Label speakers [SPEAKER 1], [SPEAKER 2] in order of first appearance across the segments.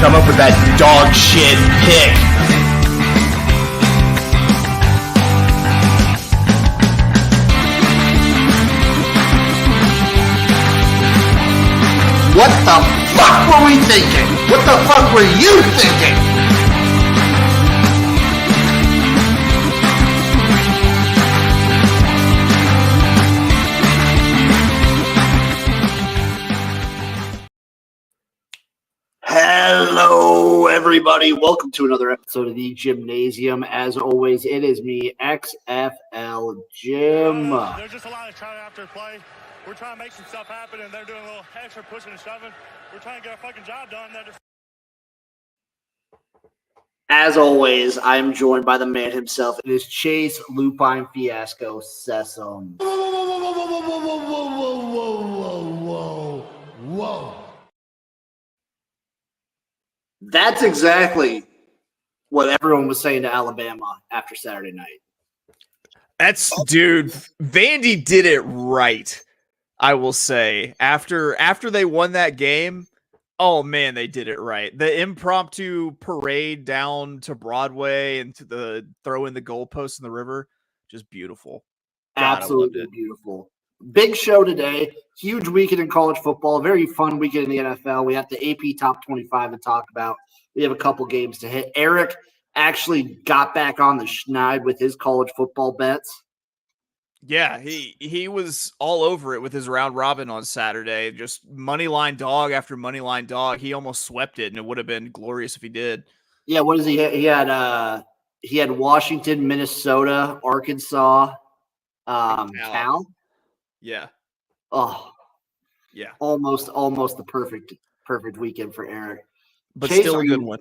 [SPEAKER 1] come up with that dog shit pick.
[SPEAKER 2] What the fuck were we thinking? What the fuck were you thinking?
[SPEAKER 3] Hello, everybody. Welcome to another episode of the Jimnasium. As always, it is me, XFL Jim.
[SPEAKER 4] There's just a lot of trying after play. We're trying to make some stuff happen, and they're doing a little extra pushing and shoving. We're trying to get our fucking job done.
[SPEAKER 3] As always, I am joined by the man himself. It is Chase Lupine Fiasco Sessoms.
[SPEAKER 2] Whoa.
[SPEAKER 3] That's exactly what everyone was saying to Alabama after Saturday night.
[SPEAKER 5] Dude, Vandy did it right, I will say. After they won that game, oh man, they did it right. The impromptu parade down to Broadway and to the throw in the goalpost in the river, just beautiful. God,
[SPEAKER 3] absolutely beautiful. Big show today. Huge weekend in college football. Very fun weekend in the NFL. We have the AP Top 25 to talk about. We have a couple games to hit. Eric actually got back on the schneid with his college football bets.
[SPEAKER 5] Yeah, he was all over it with his round robin on Saturday. Just money line dog after money line dog. He almost swept it, and it would have been glorious if he did.
[SPEAKER 3] Yeah, what is he? He had Washington, Minnesota, Arkansas, Cal.
[SPEAKER 5] Yeah.
[SPEAKER 3] Oh,
[SPEAKER 5] yeah.
[SPEAKER 3] Almost the perfect weekend for Eric.
[SPEAKER 5] But
[SPEAKER 3] Chase,
[SPEAKER 5] still a good one.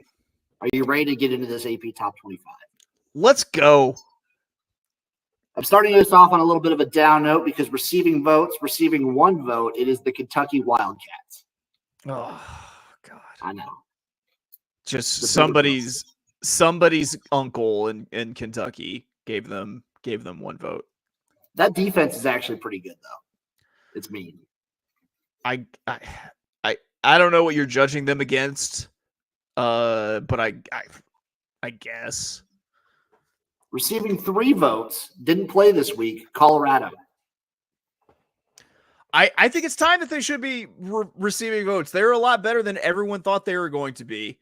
[SPEAKER 3] Are you ready to get into this AP Top 25?
[SPEAKER 5] Let's go.
[SPEAKER 3] I'm starting this off on a little bit of a down note because receiving one vote, it is the Kentucky Wildcats.
[SPEAKER 5] Oh, God.
[SPEAKER 3] I know.
[SPEAKER 5] Just somebody's uncle in Kentucky gave them one vote. That
[SPEAKER 3] defense is actually pretty good, though. It's mean.
[SPEAKER 5] I don't know what you're judging them against, but I guess.
[SPEAKER 3] Receiving 3 votes, didn't play this week, Colorado.
[SPEAKER 5] I think it's time that they should be receiving votes. They're a lot better than everyone thought they were going to be.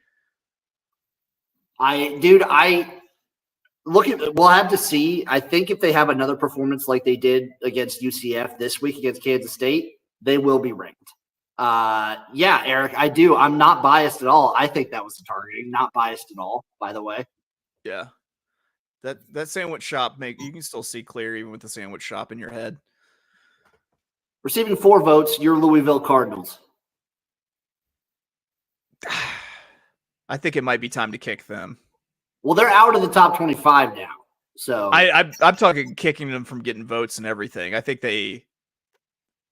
[SPEAKER 5] We'll have to see. I think if they have another performance like they did against UCF this week against Kansas State, they will be ranked. Yeah, Eric, I do. I'm not biased at all. I think that was the targeting. Not biased at all, by the way. Yeah. That sandwich shop you can still see clear even with the sandwich shop in your head.
[SPEAKER 3] Receiving 4 votes, your Louisville Cardinals.
[SPEAKER 5] I think it might be time to kick them.
[SPEAKER 3] Well, they're out of the top 25 now. So
[SPEAKER 5] I'm talking kicking them from getting votes and everything. I think they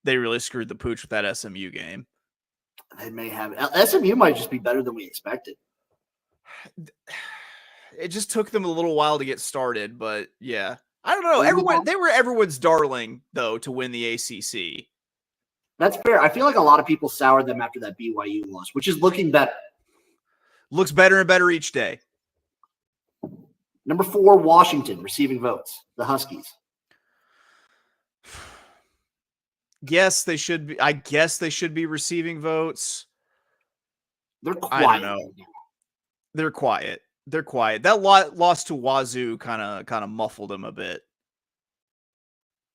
[SPEAKER 5] really screwed the pooch with that SMU game.
[SPEAKER 3] They may have. SMU might just be better than we expected.
[SPEAKER 5] It just took them a little while to get started, but yeah. I don't know. They were everyone's darling, though, to win the ACC.
[SPEAKER 3] That's fair. I feel like a lot of people soured them after that BYU loss, which is looking better.
[SPEAKER 5] Looks better and better each day.
[SPEAKER 3] Number 4, Washington, receiving votes. The Huskies.
[SPEAKER 5] Yes, they should be. I guess they should be receiving votes.
[SPEAKER 3] They're quiet.
[SPEAKER 5] I don't know. They're quiet. That loss to Wazoo kind of muffled them a bit.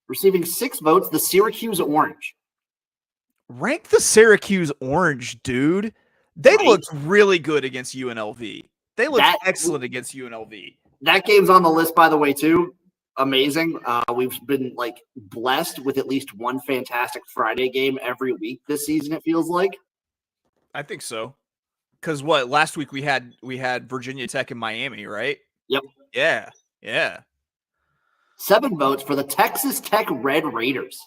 [SPEAKER 3] Receiving 6 votes, the Syracuse Orange.
[SPEAKER 5] Rank the Syracuse Orange, dude. They looked really good against UNLV. They looked excellent against UNLV.
[SPEAKER 3] That game's on the list, by the way, too. Amazing. We've been blessed with at least one fantastic Friday game every week this season, it feels like.
[SPEAKER 5] I think so. Because last week we had Virginia Tech and Miami, right?
[SPEAKER 3] Yep.
[SPEAKER 5] Yeah.
[SPEAKER 3] 7 votes for the Texas Tech Red Raiders.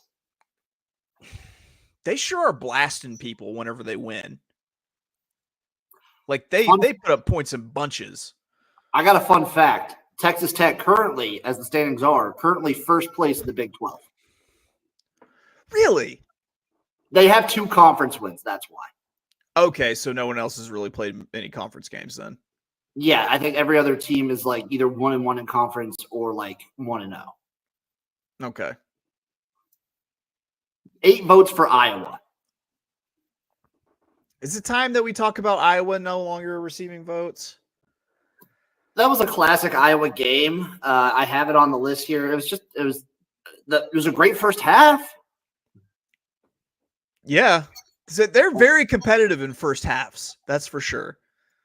[SPEAKER 5] They sure are blasting people whenever they win. They put up points in bunches.
[SPEAKER 3] I got a fun fact. Texas Tech currently, as the standings are, first place in the Big 12.
[SPEAKER 5] Really?
[SPEAKER 3] They have 2 conference wins. That's why.
[SPEAKER 6] Okay, so no one else has really played any conference games then.
[SPEAKER 5] Yeah, I think every other team is like either 1-1 in conference or like 1-0.
[SPEAKER 6] Okay.
[SPEAKER 5] 8 votes for Iowa.
[SPEAKER 6] Is it time that we talk about Iowa no longer receiving votes?
[SPEAKER 5] That was a classic Iowa game. I have it on the list here. It was a great first half.
[SPEAKER 6] Yeah. So they're very competitive in first halves. That's for sure.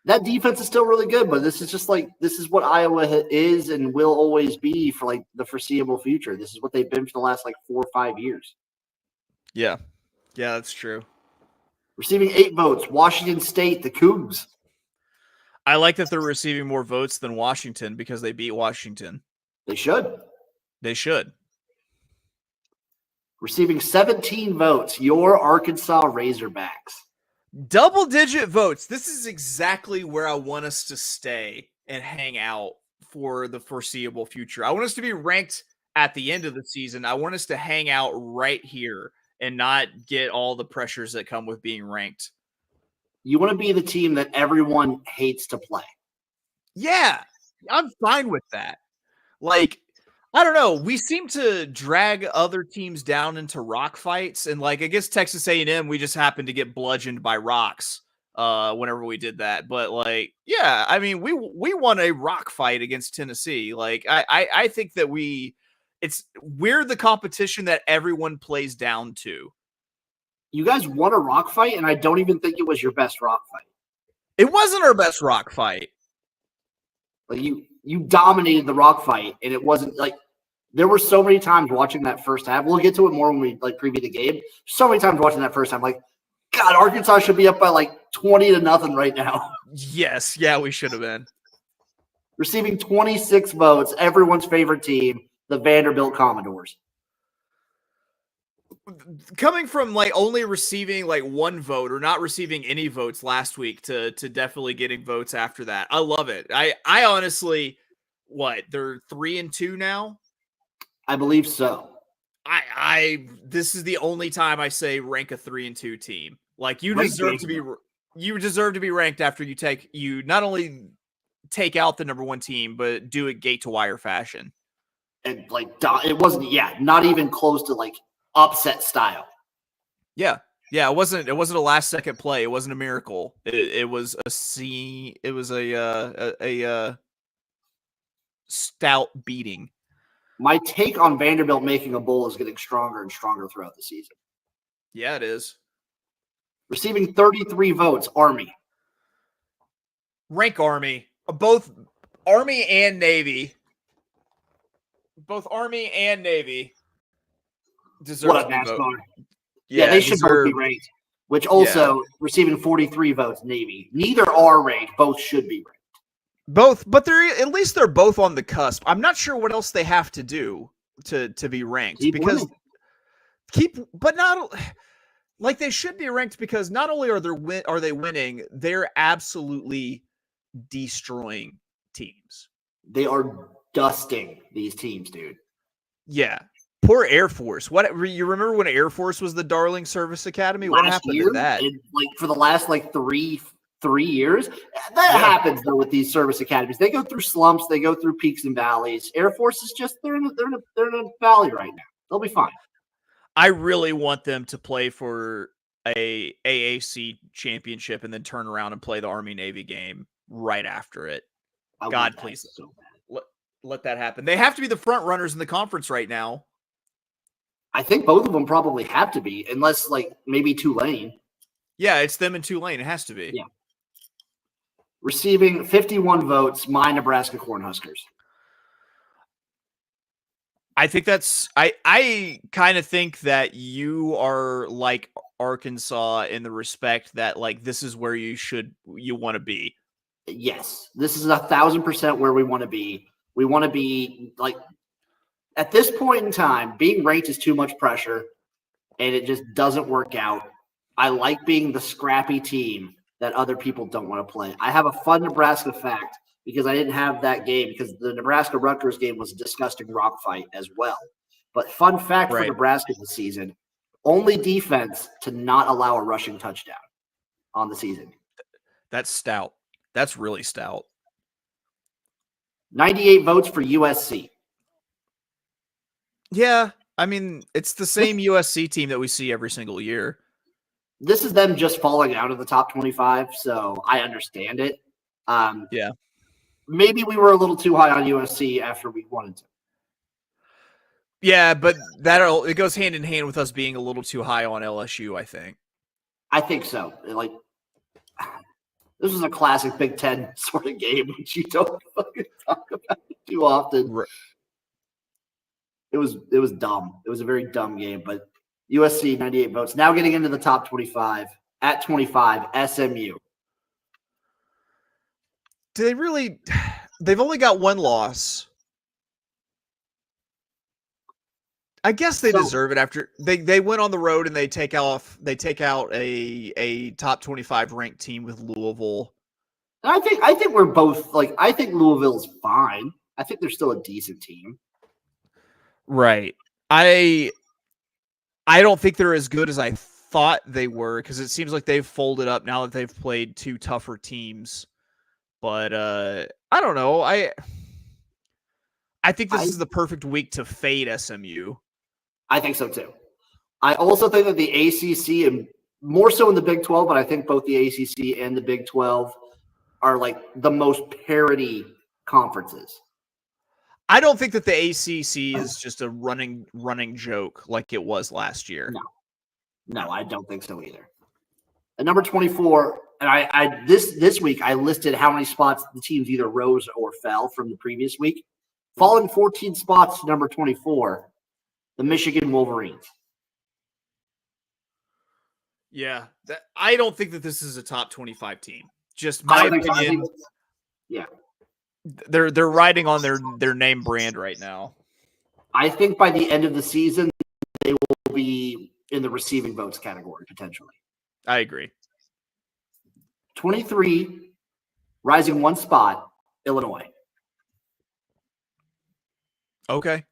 [SPEAKER 5] That defense is still really good, but this is what Iowa is and will always be for like the foreseeable future. This is what they've been for the last like 4 or 5 years.
[SPEAKER 6] Yeah. Yeah, that's true.
[SPEAKER 5] Receiving 8 votes, Washington State, the Cougs.
[SPEAKER 6] I like that they're receiving more votes than Washington because they beat Washington.
[SPEAKER 5] They should.
[SPEAKER 6] They should.
[SPEAKER 5] Receiving 17 votes, your Arkansas Razorbacks.
[SPEAKER 6] Double-digit votes. This is exactly where I want us to stay and hang out for the foreseeable future. I want us to be ranked at the end of the season. I want us to hang out right here and not get all the pressures that come with being ranked.
[SPEAKER 5] You want to be the team that everyone hates to play.
[SPEAKER 6] Yeah, I'm fine with that. Like, I don't know. We seem to drag other teams down into rock fights, and like I guess Texas A&M, we just happened to get bludgeoned by rocks whenever we did that. But like, yeah, I mean, we won a rock fight against Tennessee. Like, I think that we're the competition that everyone plays down to.
[SPEAKER 5] You guys won a rock fight, and I don't even think it was your best rock fight.
[SPEAKER 6] It wasn't our best rock fight.
[SPEAKER 5] Like you dominated the rock fight, and it wasn't like there were so many times watching that first half. We'll get to it more when we like preview the game. So many times watching that first half, like, God, Arkansas should be up by like 20-0 right now.
[SPEAKER 6] Yes, yeah, we should have been.
[SPEAKER 5] Receiving 26 votes, everyone's favorite team, the Vanderbilt Commodores.
[SPEAKER 6] Coming from like only receiving like 1 vote or not receiving any votes last week to definitely getting votes after that. I love it. I honestly, they're 3-2 now?
[SPEAKER 5] I believe so.
[SPEAKER 6] This is the only time I say rank a 3-2 team. Like you deserve to be ranked after you not only take out the number 1 team, but do it gate to wire fashion.
[SPEAKER 5] And like it wasn't, not even close to like upset style.
[SPEAKER 6] Yeah. It wasn't a last second play. It wasn't a miracle. It was a stout beating.
[SPEAKER 5] My take on Vanderbilt making a bowl is getting stronger and stronger throughout the season.
[SPEAKER 6] Yeah, it is.
[SPEAKER 5] Receiving 33 votes, Army.
[SPEAKER 6] Rank Army. Both Army and Navy. Both Army and Navy deserve to be voted.
[SPEAKER 5] Yeah, they should both be ranked. Which also receiving 43 votes, Navy. Neither are ranked. Both should be ranked.
[SPEAKER 6] Both, but they're both on the cusp. I'm not sure what else they have to do to be ranked but not like they should be ranked because not only are they winning, they're absolutely destroying teams.
[SPEAKER 5] They are dusting these teams, dude.
[SPEAKER 6] Yeah. Poor Air Force. What you remember when Air Force was the darling service academy? What happened to that?
[SPEAKER 5] Like for the last like three years. That happens though with these service academies. They go through slumps, they go through peaks and valleys. Air Force is just they're in a valley right now. They'll be fine.
[SPEAKER 6] I really want them to play for a AAC championship and then turn around and play the Army Navy game right after it. God, please let that happen. They have to be the front runners in the conference right now.
[SPEAKER 5] I think both of them probably have to be, unless like maybe Tulane.
[SPEAKER 6] Yeah, it's them and Tulane. It has to be.
[SPEAKER 5] Yeah. Receiving 51 votes, my Nebraska Cornhuskers.
[SPEAKER 6] I think I kind of think that you are like Arkansas in the respect that like this is where you want to be.
[SPEAKER 5] Yes, this is 1,000% where we want to be. We want to be like at this point in time, being ranked is too much pressure, and it just doesn't work out. I like being the scrappy team that other people don't want to play. I have a fun Nebraska fact because I didn't have that game because the Nebraska-Rutgers game was a disgusting rock fight as well. But fun fact for Nebraska this season, only defense to not allow a rushing touchdown. on the season.
[SPEAKER 6] That's stout. That's really stout.
[SPEAKER 5] 98 votes for USC.
[SPEAKER 6] Yeah, I mean, it's the same USC team that we see every single year.
[SPEAKER 5] This is them just falling out of the top 25, so I understand it.
[SPEAKER 6] Yeah.
[SPEAKER 5] Maybe we were a little too high on USC after we wanted to.
[SPEAKER 6] Yeah, but it goes hand in hand with us being a little too high on LSU, I think.
[SPEAKER 5] I think so. Like, this was a classic Big Ten sort of game, which you don't fucking talk about too often.
[SPEAKER 6] Right.
[SPEAKER 5] It was dumb. It was a very dumb game, but USC 98 votes. Now getting into the top 25. At 25, SMU.
[SPEAKER 6] Do they really? They've only got one loss. I guess they deserve it after they went on the road and they take out a top 25 ranked team with Louisville.
[SPEAKER 5] I think we're both like, I think Louisville's fine. I think they're still a decent team.
[SPEAKER 6] Right. I don't think they're as good as I thought they were because it seems like they've folded up now that they've played two tougher teams. But I don't know. I think this is the perfect week to fade SMU.
[SPEAKER 5] I think so too. I also think that the ACC, and more so in the Big 12, but I think both the ACC and the Big 12 are like the most parity conferences.
[SPEAKER 6] I don't think that the ACC is just a running joke like it was last year.
[SPEAKER 5] No, I don't think so either. At number 24, and I this week I listed how many spots the teams either rose or fell from the previous week. Falling 14 spots to number 24, the Michigan Wolverines.
[SPEAKER 6] Yeah, I don't think that this is a top 25 team. Just my opinion.
[SPEAKER 5] Yeah.
[SPEAKER 6] They're riding on their name brand right now.
[SPEAKER 5] I think by the end of the season, they will be in the receiving votes category, potentially.
[SPEAKER 6] I agree.
[SPEAKER 5] 23, rising one spot, Illinois.
[SPEAKER 6] Okay.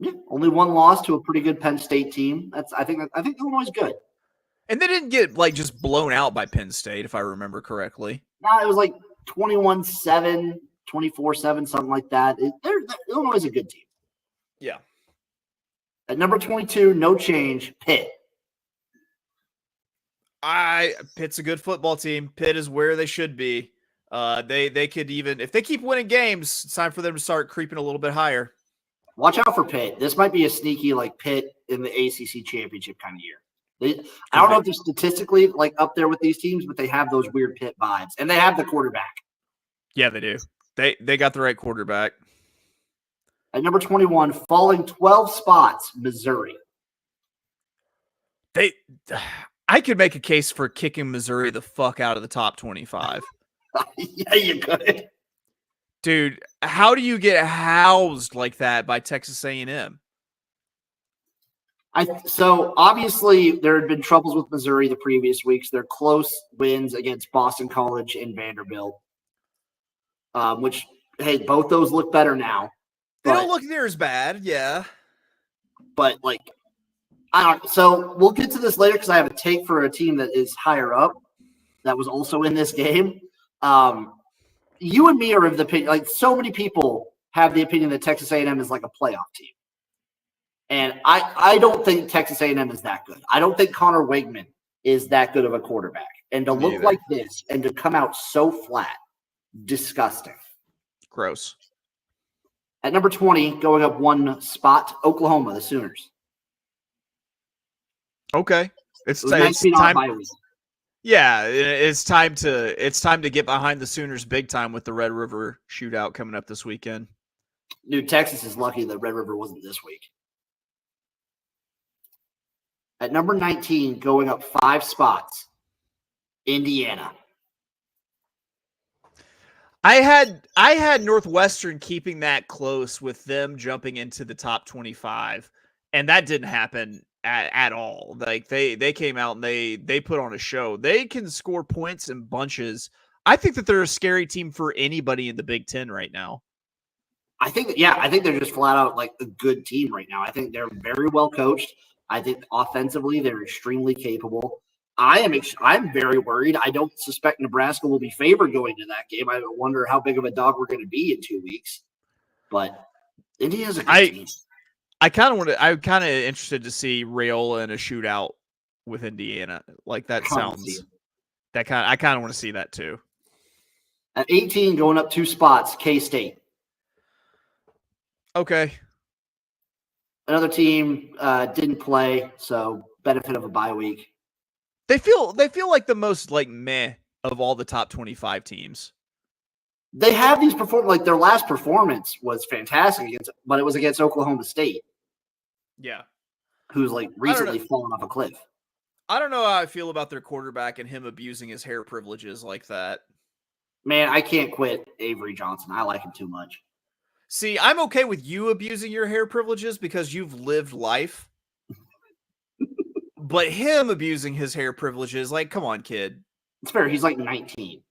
[SPEAKER 5] Yeah, only one loss to a pretty good Penn State team. I think Illinois is good.
[SPEAKER 6] And they didn't get like just blown out by Penn State, if I remember correctly.
[SPEAKER 5] No, it was like 21-7, 24-7, something like that. Illinois is a good team.
[SPEAKER 6] Yeah.
[SPEAKER 5] At number 22, no change, Pitt.
[SPEAKER 6] Pitt's a good football team. Pitt is where they should be. They could even, if they keep winning games, it's time for them to start creeping a little bit higher.
[SPEAKER 5] Watch out for Pitt. This might be a sneaky like Pitt in the ACC championship kind of year. I don't know if they're statistically like up there with these teams, but they have those weird Pitt vibes, and they have the quarterback.
[SPEAKER 6] Yeah, they do. They got the right quarterback.
[SPEAKER 5] At number 21, falling 12 spots, Missouri.
[SPEAKER 6] I could make a case for kicking Missouri the fuck out of the top 25.
[SPEAKER 5] Yeah, you could.
[SPEAKER 6] Dude, how do you get housed like that by Texas A&M?
[SPEAKER 5] So obviously there had been troubles with Missouri the previous weeks. They're close wins against Boston College and Vanderbilt, which, hey, both those look better now.
[SPEAKER 6] They don't look near as bad, yeah.
[SPEAKER 5] But like, so we'll get to this later because I have a take for a team that is higher up that was also in this game. You and me are of the opinion, like so many people have the opinion that Texas A&M is like a playoff team. And I don't think Texas A&M is that good. I don't think Connor Wegman is that good of a quarterback. And to look like this and to come out so flat, disgusting.
[SPEAKER 6] Gross.
[SPEAKER 5] At number 20, going up one spot, Oklahoma, the Sooners.
[SPEAKER 6] Okay. It's time. Yeah, it's time to get behind the Sooners big time with the Red River shootout coming up this weekend.
[SPEAKER 5] Dude, Texas is lucky that Red River wasn't this week. At number 19, going up 5 spots, Indiana.
[SPEAKER 6] I had Northwestern keeping that close with them jumping into the top 25, and that didn't happen at all. Like they came out and they put on a show. They can score points in bunches. I think that they're a scary team for anybody in the Big Ten right now.
[SPEAKER 5] I think they're just flat out like a good team right now. I think they're very well coached. I think offensively they're extremely capable. I'm very worried. I don't suspect Nebraska will be favored going to that game. I wonder how big of a dog we're going to be in 2 weeks. But Indiana's a good team.
[SPEAKER 6] I'm kind of interested to see Rayola in a shootout with Indiana. Like that sounds. I kind of want to see that too.
[SPEAKER 5] At 18, going up 2 spots, K-State.
[SPEAKER 6] Okay.
[SPEAKER 5] Another team didn't play, so benefit of a bye week.
[SPEAKER 6] They feel like the most like meh of all the top 25 teams.
[SPEAKER 5] They have these like their last performance was fantastic but it was against Oklahoma State.
[SPEAKER 6] Yeah.
[SPEAKER 5] Who's like recently fallen off a cliff.
[SPEAKER 6] I don't know how I feel about their quarterback and him abusing his hair privileges like that.
[SPEAKER 5] Man, I can't quit Avery Johnson. I like him too much.
[SPEAKER 6] See, I'm okay with you abusing your hair privileges because you've lived life. But him abusing his hair privileges, like, come on, kid.
[SPEAKER 5] It's fair. He's like 19.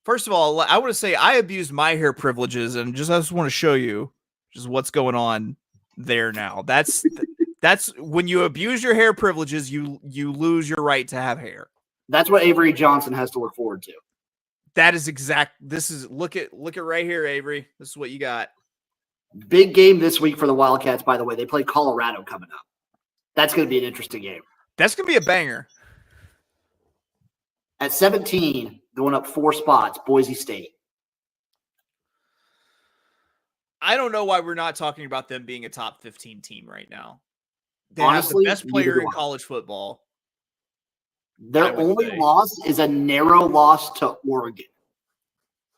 [SPEAKER 6] First of all, I want to say I abused my hair privileges, and I just want to show you just what's going on there now. That's when you abuse your hair privileges, you lose your right to have hair.
[SPEAKER 5] That's what Avery Johnson has to look forward to.
[SPEAKER 6] That is exact. This is look at right here, Avery. This is what you got.
[SPEAKER 5] Big game this week for the Wildcats, by the way. They play Colorado coming up. That's going to be an interesting game.
[SPEAKER 6] That's going to be a banger.
[SPEAKER 5] At 17, going up 4 spots, Boise State.
[SPEAKER 6] I don't know why we're not talking about them being a top 15 team right now. They
[SPEAKER 5] Honestly,
[SPEAKER 6] have the best player in college football.
[SPEAKER 5] Their only loss is a narrow loss to Oregon.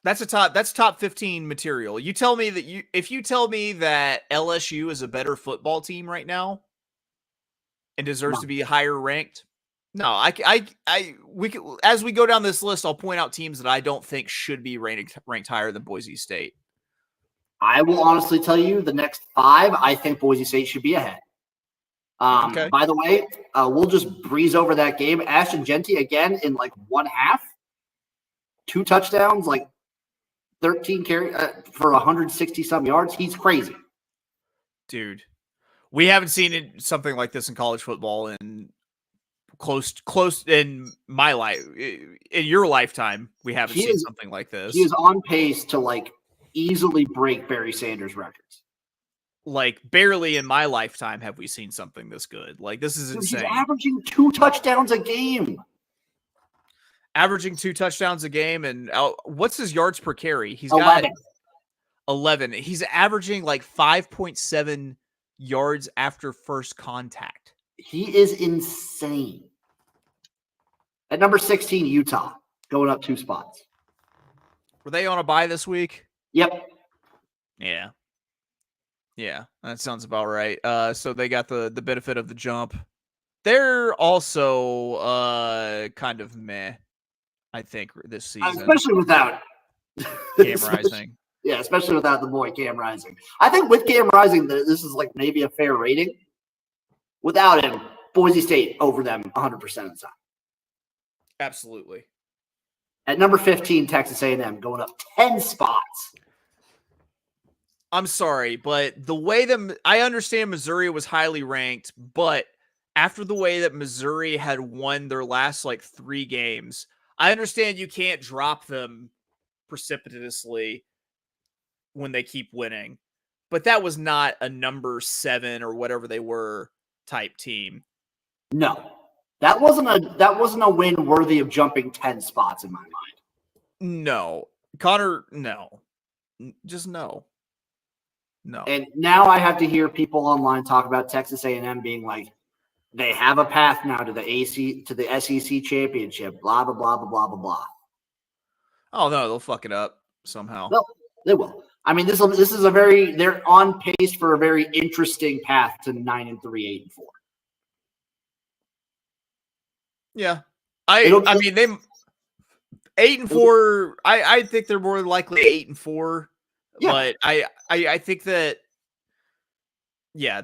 [SPEAKER 6] That's top 15 material. You tell me that if you tell me that LSU is a better football team right now and deserves to be higher ranked. No, we could, as we go down this list, I'll point out teams that I don't think should be ranked higher than Boise State.
[SPEAKER 5] I will honestly tell you the next 5, I think Boise State should be ahead. Okay. By the way, we'll just breeze over that game. Ashton Genty again in like 1 half, 2 touchdowns, like 13 carry for 160 some yards. He's crazy,
[SPEAKER 6] dude. We haven't seen something like this in college football in close in my life, in your lifetime. We haven't seen something like this.
[SPEAKER 5] He is on pace to like easily break Barry Sanders' records.
[SPEAKER 6] Like barely in my lifetime have we seen something this good. Like this is insane.
[SPEAKER 5] He's averaging 2 touchdowns a game.
[SPEAKER 6] Averaging 2 touchdowns a game, and what's his yards per carry? He's
[SPEAKER 5] 11.
[SPEAKER 6] got 11. He's averaging like 5.7 yards after first contact.
[SPEAKER 5] He is insane. At number 16, Utah, going up 2 spots.
[SPEAKER 6] Were they on a bye this week?
[SPEAKER 5] Yep.
[SPEAKER 6] Yeah, that sounds about right. So they got the benefit of the jump. They're also kind of meh, I think, this season.
[SPEAKER 5] Especially without
[SPEAKER 6] Cam Rising.
[SPEAKER 5] Yeah, especially without the boy Cam Rising. I think with Cam Rising, this is like maybe a fair rating. Without him, Boise State over them 100% of the time.
[SPEAKER 6] Absolutely.
[SPEAKER 5] At number 15, Texas A&M going up 10 spots.
[SPEAKER 6] I'm sorry, but the way that I understand Missouri was highly ranked, but after the way that Missouri had won their last like 3 games, I understand you can't drop them precipitously when they keep winning, but that was not a number 7 or whatever they were type team.
[SPEAKER 5] No, that wasn't a win worthy of jumping 10 spots in my mind.
[SPEAKER 6] No, Connor, no, just no. No.
[SPEAKER 5] And now I have to hear people online talk about Texas A&M being like, they have a path now to the SEC championship, blah, blah, blah, blah, blah, blah, blah.
[SPEAKER 6] Oh, no, they'll fuck it up somehow.
[SPEAKER 5] No, they will. I mean, this is they're on pace for a very interesting path to 9-3, 8-4.
[SPEAKER 6] Yeah. I mean, they 8-4, I think they're more likely 8-4. Yeah. But I think that I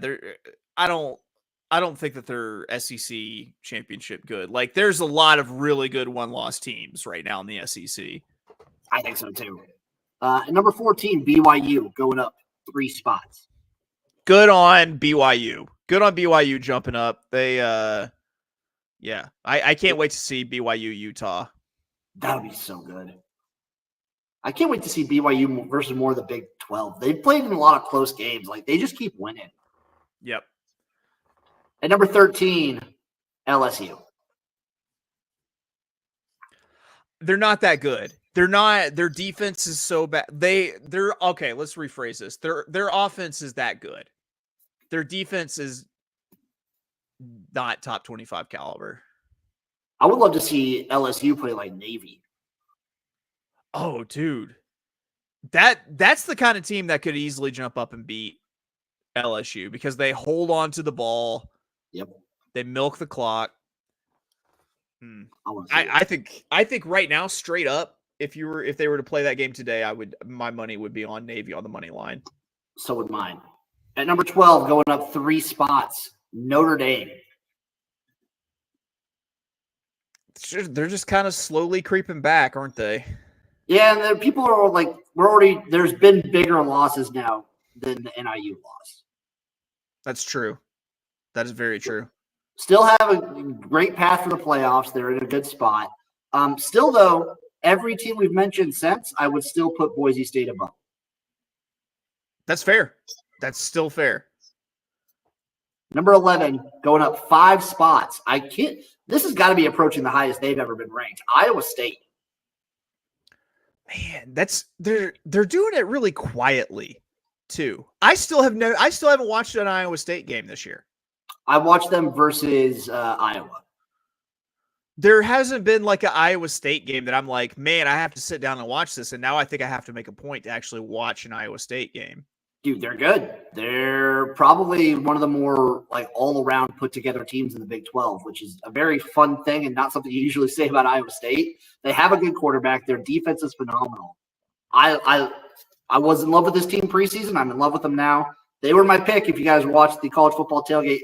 [SPEAKER 6] don't think that they're SEC championship good. Like there's a lot of really good 1-loss teams right now in the SEC.
[SPEAKER 5] I think so too. At number 14, BYU going up 3 spots.
[SPEAKER 6] Good on BYU. Good on BYU jumping up. They Yeah. I can't wait to see BYU Utah.
[SPEAKER 5] That'll be so good. I can't wait to see BYU versus more of the Big 12. They've played in a lot of close games. Like, they just keep winning.
[SPEAKER 6] Yep.
[SPEAKER 5] At number 13, LSU.
[SPEAKER 6] They're not that good. They're not. Their defense is so bad. They're okay. Let's rephrase this. Their offense is that good. Their defense is not top 25 caliber.
[SPEAKER 5] I would love to see LSU play like Navy.
[SPEAKER 6] Oh, dude. That's the kind of team that could easily jump up and beat LSU because they hold on to the ball.
[SPEAKER 5] Yep.
[SPEAKER 6] They milk the clock.
[SPEAKER 5] I
[SPEAKER 6] I think right now, straight up, if they were to play that game today, my money would be on Navy on the money line.
[SPEAKER 5] So would mine. At number 12, going up 3 spots, Notre Dame.
[SPEAKER 6] They're just kind of slowly creeping back, aren't they?
[SPEAKER 5] Yeah, and people are like, there's been bigger losses now than the NIU loss.
[SPEAKER 6] That's true. That is very true.
[SPEAKER 5] Still have a great path for the playoffs. They're in a good spot. Still, though, every team we've mentioned since, I would still put Boise State above.
[SPEAKER 6] That's fair. That's still fair.
[SPEAKER 5] Number 11, going up 5 spots. This has got to be approaching the highest they've ever been ranked. Iowa State.
[SPEAKER 6] Man, they're doing it really quietly too. I still haven't watched an Iowa State game this year.
[SPEAKER 5] I watched them versus Iowa.
[SPEAKER 6] There hasn't been like an Iowa State game that I'm like, man, I have to sit down and watch this. And now I think I have to make a point to actually watch an Iowa State game.
[SPEAKER 5] Dude, they're good. They're probably one of the more like all-around put-together teams in the Big 12, which is a very fun thing and not something you usually say about Iowa State. They have a good quarterback. Their defense is phenomenal. I was in love with this team preseason. I'm in love with them now. They were my pick if you guys watched the College Football Tailgate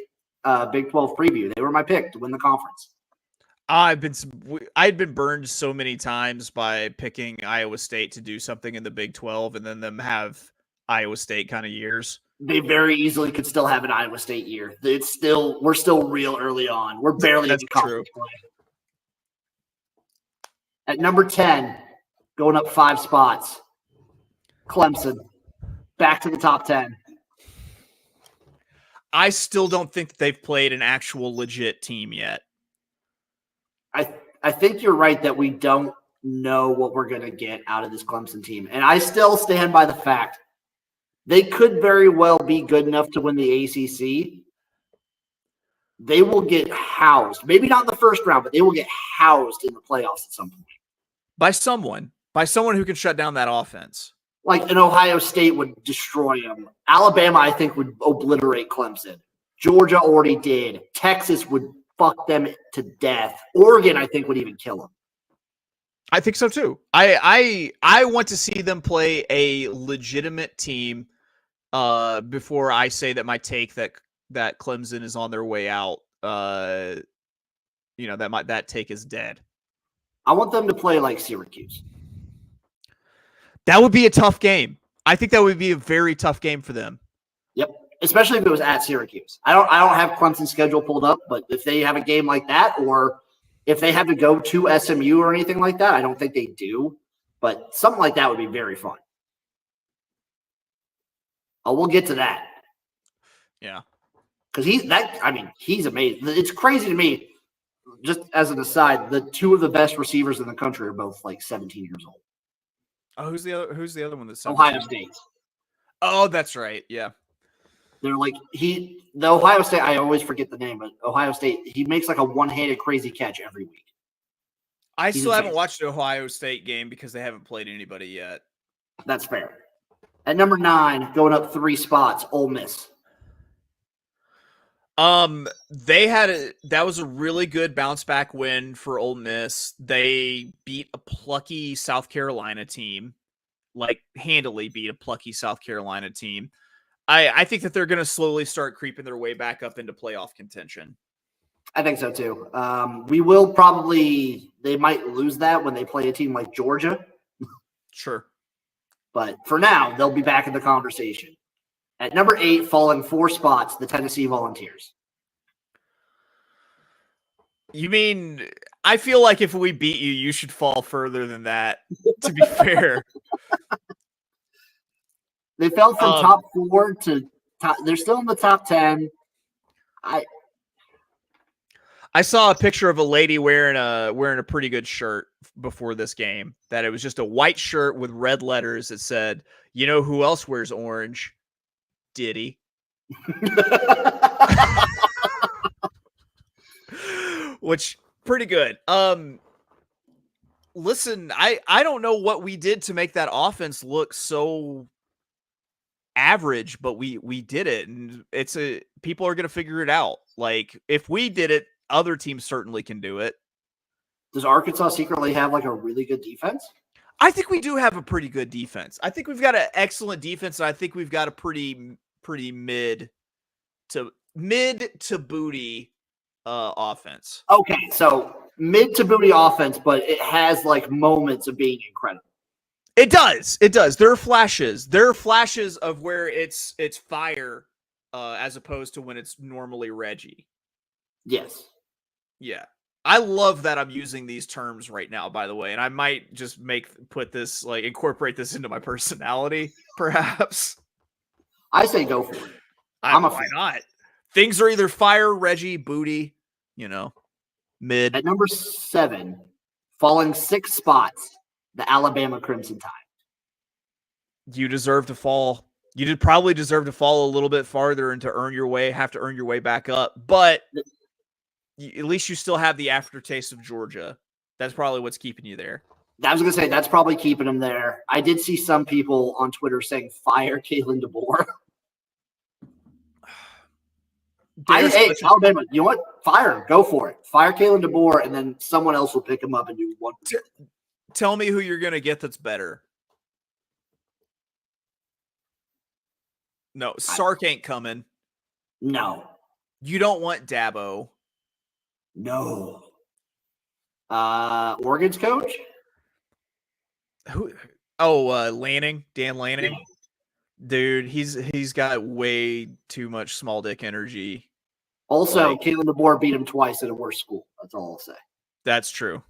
[SPEAKER 5] Big 12 preview. They were my pick to win the conference.
[SPEAKER 6] I'd been burned so many times by picking Iowa State to do something in the Big 12 and then them have Iowa State kind of years.
[SPEAKER 5] They very easily could still have an Iowa State year. We're still real early on. We're barely in conference play. At number 10, going up 5 spots, Clemson, back to the top 10.
[SPEAKER 6] I still don't think that they've played an actual legit team yet.
[SPEAKER 5] I think you're right that we don't know what we're going to get out of this Clemson team. And I still stand by the fact they could very well be good enough to win the ACC. They will get housed. Maybe not in the first round, but they will get housed in the playoffs at some point.
[SPEAKER 6] By someone who can shut down that offense.
[SPEAKER 5] Like an Ohio State would destroy them. Alabama, I think, would obliterate Clemson. Georgia already did. Texas would fuck them to death. Oregon, I think, would even kill them.
[SPEAKER 6] I think so too. I want to see them play a legitimate team before I say that my take that Clemson is on their way out. That take is dead.
[SPEAKER 5] I want them to play like Syracuse.
[SPEAKER 6] That would be a tough game. I think that would be a very tough game for them.
[SPEAKER 5] Yep. Especially if it was at Syracuse. I don't have Clemson's schedule pulled up, but if they have a game like that, or if they have to go to SMU or anything like that, I don't think they do. But something like that would be very fun. Oh, we'll get to that.
[SPEAKER 6] Yeah.
[SPEAKER 5] Because he's amazing. It's crazy to me, just as an aside, the 2 of the best receivers in the country are both like 17 years old.
[SPEAKER 6] Oh, who's the other one that's
[SPEAKER 5] Ohio State.
[SPEAKER 6] Oh, that's right. Yeah.
[SPEAKER 5] They're like the Ohio State, I always forget the name, but Ohio State, he makes like a one-handed crazy catch every week.
[SPEAKER 6] I still haven't watched an Ohio State game because they haven't played anybody yet.
[SPEAKER 5] That's fair. At number 9, going up 3 spots, Ole Miss.
[SPEAKER 6] That was a really good bounce back win for Ole Miss. They beat a plucky South Carolina team, like handily beat a plucky South Carolina team. I think that they're going to slowly start creeping their way back up into playoff contention.
[SPEAKER 5] I think so too. They might lose that when they play a team like Georgia.
[SPEAKER 6] Sure.
[SPEAKER 5] But for now, they'll be back in the conversation. At number 8, falling 4 spots, the Tennessee Volunteers.
[SPEAKER 6] You mean I feel like if we beat you, you should fall further than that, to be fair.
[SPEAKER 5] They fell from top 4 to top. They're still in the top 10.
[SPEAKER 6] I saw a picture of a lady wearing a pretty good shirt before this game. That it was just a white shirt with red letters that said, "You know who else wears orange? Diddy." Which pretty good. Listen, I don't know what we did to make that offense look so average, but we did it, and people are gonna figure it out. Like if we did it, other teams certainly can do it.
[SPEAKER 5] Does Arkansas secretly have like a really good defense?
[SPEAKER 6] I think we do have a pretty good defense. I think we've got an excellent defense, and I think we've got a pretty mid to booty offense.
[SPEAKER 5] Okay, so mid to booty offense, but it has like moments of being incredible.
[SPEAKER 6] It does. It does. There are flashes. There are flashes of where it's fire as opposed to when it's normally Reggie.
[SPEAKER 5] Yes.
[SPEAKER 6] Yeah. I love that I'm using these terms right now, by the way, and I might just incorporate this into my personality, perhaps.
[SPEAKER 5] I say go for it.
[SPEAKER 6] Why not? Things are either fire, Reggie, booty, mid.
[SPEAKER 5] At number 7, falling 6 spots, the Alabama Crimson Tide.
[SPEAKER 6] You deserve to fall. You did probably deserve to fall a little bit farther and have to earn your way back up. But at least you still have the aftertaste of Georgia. That's probably what's keeping you there.
[SPEAKER 5] I was going to say, that's probably keeping them there. I did see some people on Twitter saying, fire Kalen DeBoer. Hey, Alabama, you know what? Fire. Go for it. Fire Kalen DeBoer, and then someone else will pick him up and do one.
[SPEAKER 6] Tell me who you're going to get that's better. No, Sark ain't coming.
[SPEAKER 5] No.
[SPEAKER 6] You don't want Dabo.
[SPEAKER 5] No. Oregon's coach?
[SPEAKER 6] Who? Oh, Lanning. Dan Lanning. Yeah. Dude, he's got way too much small dick energy.
[SPEAKER 5] Also, Kalen DeBoer beat him twice at a worse school. That's all I'll say.
[SPEAKER 6] That's true.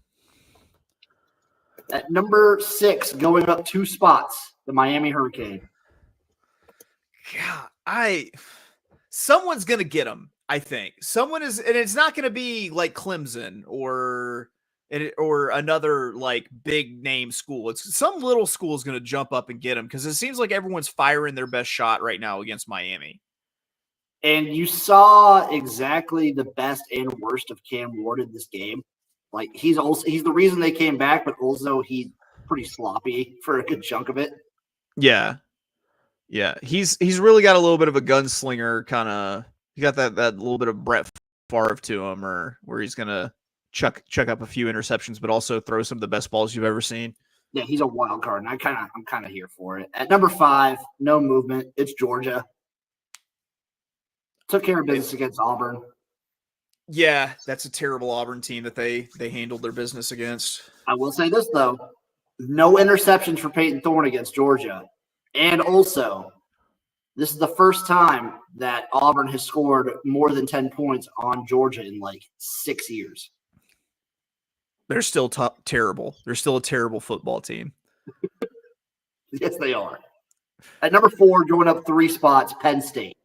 [SPEAKER 5] At number 6, going up 2 spots, the Miami Hurricane.
[SPEAKER 6] God, someone's gonna get him. I think someone is, and it's not gonna be like Clemson or another like big name school. It's some little school is gonna jump up and get him because it seems like everyone's firing their best shot right now against Miami.
[SPEAKER 5] And you saw exactly the best and worst of Cam Ward in this game. Like he's the reason they came back, but also he's pretty sloppy for a good chunk of it.
[SPEAKER 6] Yeah. Yeah. He's really got a little bit of a gunslinger kind of, he got that little bit of Brett Favre to him, or where he's going to chuck up a few interceptions, but also throw some of the best balls you've ever seen.
[SPEAKER 5] Yeah. He's a wild card, and I'm kind of here for it. At number 5, no movement. It's Georgia. Took care of business against Auburn.
[SPEAKER 6] Yeah, that's a terrible Auburn team that they handled their business against.
[SPEAKER 5] I will say this, though. No interceptions for Peyton Thorne against Georgia. And also, this is the first time that Auburn has scored more than 10 points on Georgia in like 6 years.
[SPEAKER 6] They're still terrible. They're still a terrible football team.
[SPEAKER 5] Yes, they are. At number 4, going up 3 spots, Penn State.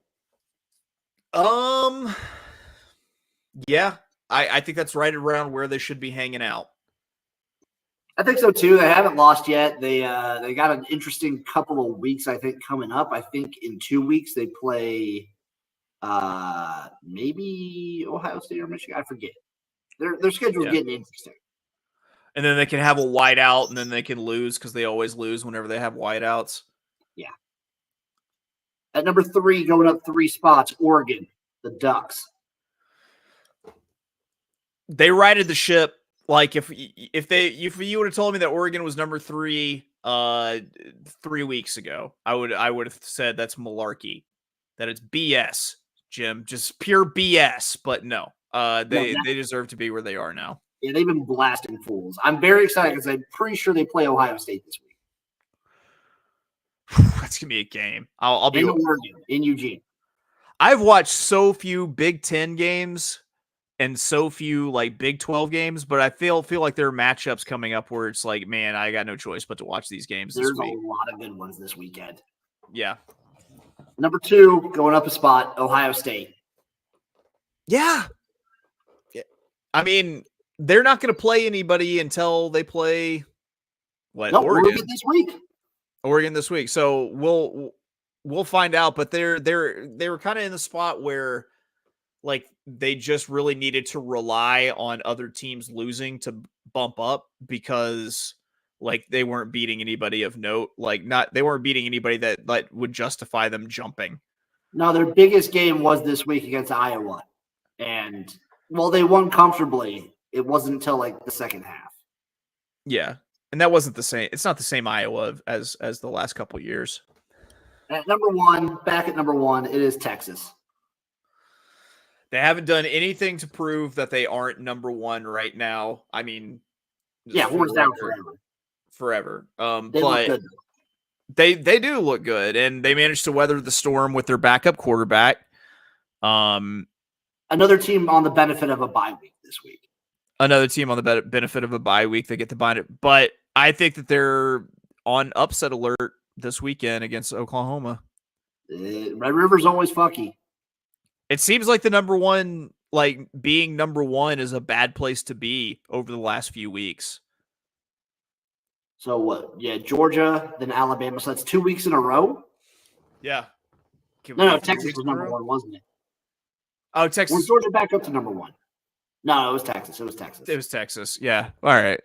[SPEAKER 6] Yeah, I think that's right around where they should be hanging out.
[SPEAKER 5] I think so too. They haven't lost yet. They got an interesting couple of weeks, I think, coming up. I think in 2 weeks they play maybe Ohio State or Michigan. I forget. Their schedule's getting interesting.
[SPEAKER 6] And then they can have a whiteout, and then they can lose because they always lose whenever they have whiteouts.
[SPEAKER 5] Yeah. At number 3, going up 3 spots, Oregon, the Ducks.
[SPEAKER 6] They righted the ship. Like if you would have told me that Oregon was number 3 3 weeks ago, I would have said that's malarkey. That it's BS, Jim. Just pure BS. But no. They deserve to be where they are now.
[SPEAKER 5] Yeah, they've been blasting fools. I'm very excited because I'm pretty sure they play Ohio State this week.
[SPEAKER 6] That's gonna be a game. I'll be
[SPEAKER 5] in Oregon, in Eugene.
[SPEAKER 6] I've watched so few Big Ten games and so few like Big 12 games, but I feel like there are matchups coming up where it's like, man, I got no choice but to watch these games this
[SPEAKER 5] There's
[SPEAKER 6] week.
[SPEAKER 5] a lot of good ones this weekend.
[SPEAKER 6] Yeah.
[SPEAKER 5] Number 2, going up a spot, Ohio State.
[SPEAKER 6] Yeah. I mean, they're not going to play anybody until they play Oregon
[SPEAKER 5] this week.
[SPEAKER 6] Oregon this week. So we'll find out, but they were kind of in the spot where like they just really needed to rely on other teams losing to bump up because like they weren't beating anybody of note. They weren't beating anybody that would justify them jumping.
[SPEAKER 5] No, their biggest game was this week against Iowa. And well, they won comfortably. It wasn't until like the second half.
[SPEAKER 6] Yeah. And that wasn't the same. It's not the same Iowa as the last couple years.
[SPEAKER 5] At number 1, back at number 1, it is Texas.
[SPEAKER 6] They haven't done anything to prove that they aren't number 1 right now. I mean,
[SPEAKER 5] horns down
[SPEAKER 6] forever.
[SPEAKER 5] They look good.
[SPEAKER 6] They do look good, and they managed to weather the storm with their backup quarterback.
[SPEAKER 5] Another team on the benefit of a bye week this week.
[SPEAKER 6] Another team on the benefit of a bye week. They get to bind it, but I think that they're on upset alert this weekend against Oklahoma.
[SPEAKER 5] Red River's always fucky.
[SPEAKER 6] It seems like the number 1, like being number 1 is a bad place to be over the last few weeks.
[SPEAKER 5] So what? Yeah, Georgia, then Alabama. So that's 2 weeks in a row?
[SPEAKER 6] Yeah.
[SPEAKER 5] No, Texas was number 1, wasn't it?
[SPEAKER 6] Oh, Texas.
[SPEAKER 5] Was Georgia back up to number 1? No, it was Texas.
[SPEAKER 6] It was Texas. Yeah. All right.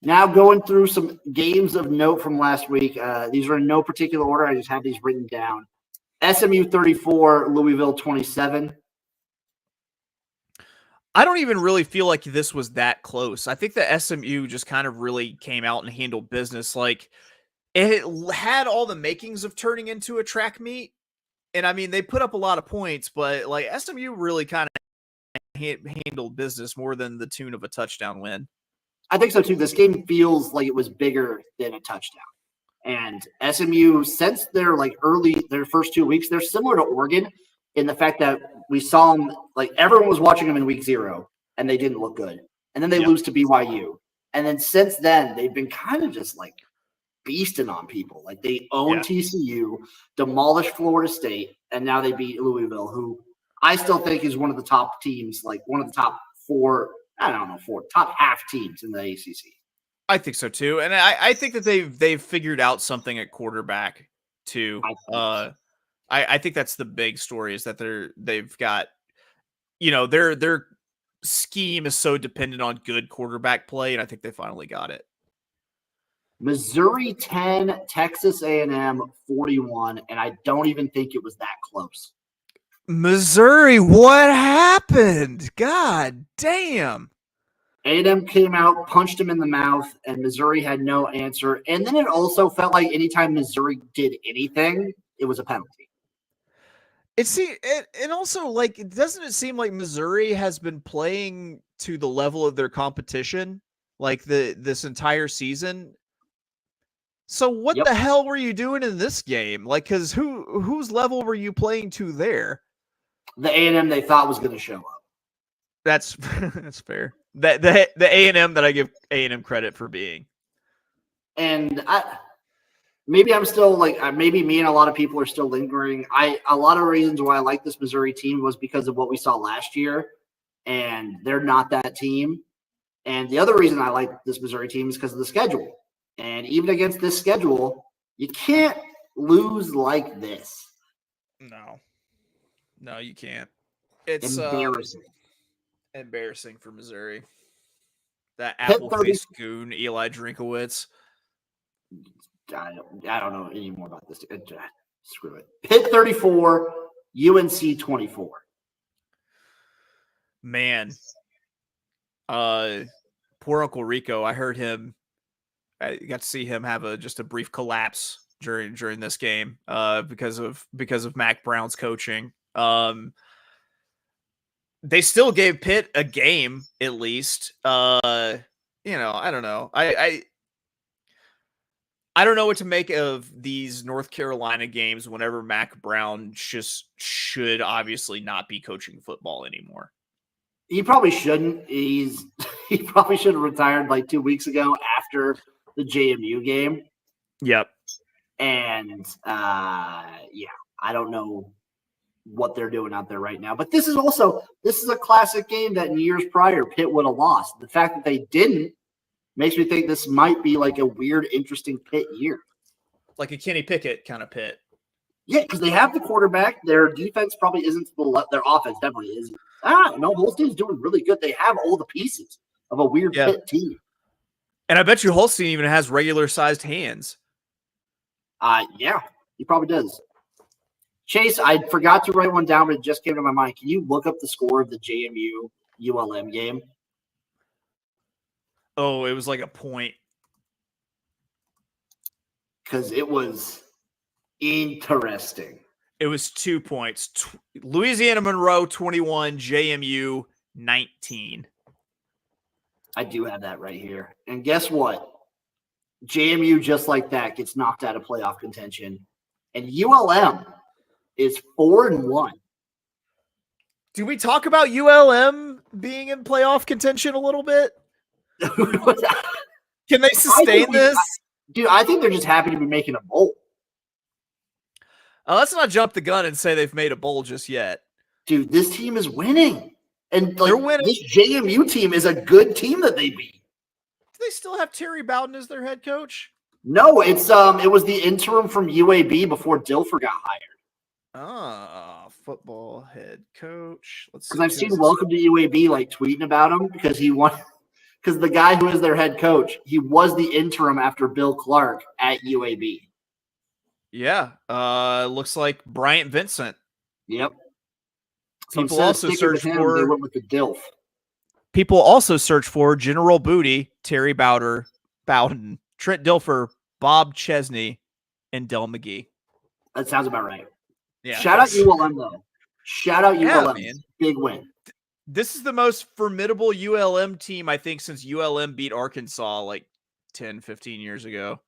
[SPEAKER 5] Now going through some games of note from last week. These are in no particular order. I just have these written down. SMU 34, Louisville 27.
[SPEAKER 6] I don't even really feel like this was that close. I think the SMU just kind of really came out and handled business. Like it had all the makings of turning into a track meet. And I mean, they put up a lot of points, but like SMU really kind of handled business more than the tune of a touchdown win.
[SPEAKER 5] I think so too. This game feels like it was bigger than a touchdown. And SMU, since their first 2 weeks, they're similar to Oregon in the fact that we saw them, like everyone was watching them in week 0 and they didn't look good. And then they lose to BYU. And then since then, they've been kind of just like beasting on people. Like they own TCU, demolished Florida State, and now they beat Louisville, who I still think is one of the top teams, like one of the top 4, top half teams in the ACC.
[SPEAKER 6] I think so too, and I think that they've figured out something at quarterback too. I think that's the big story is that they've got, their scheme is so dependent on good quarterback play, and I think they finally got it.
[SPEAKER 5] Missouri 10, Texas A&M 41, and I don't even think it was that close.
[SPEAKER 6] Missouri, what happened? God damn.
[SPEAKER 5] A&M came out, punched him in the mouth, and Missouri had no answer. And then it also felt like anytime Missouri did anything, it was a penalty.
[SPEAKER 6] And also, like, doesn't it seem like Missouri has been playing to the level of their competition, like this entire season? So what the hell were you doing in this game? Like, because whose level were you playing to there?
[SPEAKER 5] The A&M they thought was going to show up.
[SPEAKER 6] That's fair. The A&M that I give A&M credit for being.
[SPEAKER 5] And I'm still like, maybe me and a lot of people are still lingering. A lot of reasons why I like this Missouri team was because of what we saw last year, and they're not that team. And the other reason I like this Missouri team is because of the schedule. And even against this schedule, you can't lose like this.
[SPEAKER 6] No, you can't. It's embarrassing for Missouri. That apple-faced goon, Eli Drinkowitz.
[SPEAKER 5] I don't know any more about this. Screw it. Pitt 34, UNC 24.
[SPEAKER 6] Man. Poor Uncle Rico. I got to see him have just a brief collapse during this game because of Mac Brown's coaching. They still gave Pitt a game, at least. I don't know. I don't know what to make of these North Carolina games whenever Mac Brown just should obviously not be coaching football anymore.
[SPEAKER 5] He probably shouldn't. He probably should have retired like 2 weeks ago after the JMU game.
[SPEAKER 6] Yep.
[SPEAKER 5] And I don't know what they're doing out there right now. But this is a classic game that in years prior Pitt would have lost. The fact that they didn't makes me think this might be like a weird, interesting Pitt year.
[SPEAKER 6] Like a Kenny Pickett kind of Pitt.
[SPEAKER 5] Yeah, because they have the quarterback. Their defense probably isn't their offense definitely isn't. No, Holstein's doing really good. They have all the pieces of a weird Pitt team.
[SPEAKER 6] And I bet you Holstein even has regular-sized hands.
[SPEAKER 5] Yeah, he probably does. Chase, I forgot to write one down, but it just came to my mind. Can you look up the score of the JMU ULM game?
[SPEAKER 6] Oh, it was like a point.
[SPEAKER 5] Because it was interesting.
[SPEAKER 6] It was 2 points. Louisiana Monroe 21, JMU 19.
[SPEAKER 5] I do have that right here. And guess what? JMU, just like that, gets knocked out of playoff contention. And ULM is 4-1.
[SPEAKER 6] Do we talk about ULM being in playoff contention a little bit? Can they sustain this?
[SPEAKER 5] Dude, I think they're just happy to be making a bowl.
[SPEAKER 6] Let's not jump the gun and say they've made a bowl just yet.
[SPEAKER 5] Dude, this team is winning. And
[SPEAKER 6] they're winning.
[SPEAKER 5] This JMU team is a good team that they beat.
[SPEAKER 6] Do they still have Terry Bowden as their head coach?
[SPEAKER 5] No, it was the interim from UAB before Dilfer got hired.
[SPEAKER 6] Football head coach. Let's see.
[SPEAKER 5] Because I've seen Welcome to UAB like tweeting about him because because the guy who is their head coach, he was the interim after Bill Clark at UAB.
[SPEAKER 6] Yeah. Looks like Bryant Vincent.
[SPEAKER 5] Yep.
[SPEAKER 6] People also search for.
[SPEAKER 5] They went with the DILF.
[SPEAKER 6] People also search for General Booty, Terry Bowden, Trent Dilfer, Bob Chesney, and Del McGee.
[SPEAKER 5] That sounds about right.
[SPEAKER 6] Yeah.
[SPEAKER 5] Shout out ULM though. Shout out ULM.
[SPEAKER 6] Man.
[SPEAKER 5] Big win.
[SPEAKER 6] This is the most formidable ULM team, I think, since ULM beat Arkansas like 10, 15 years ago.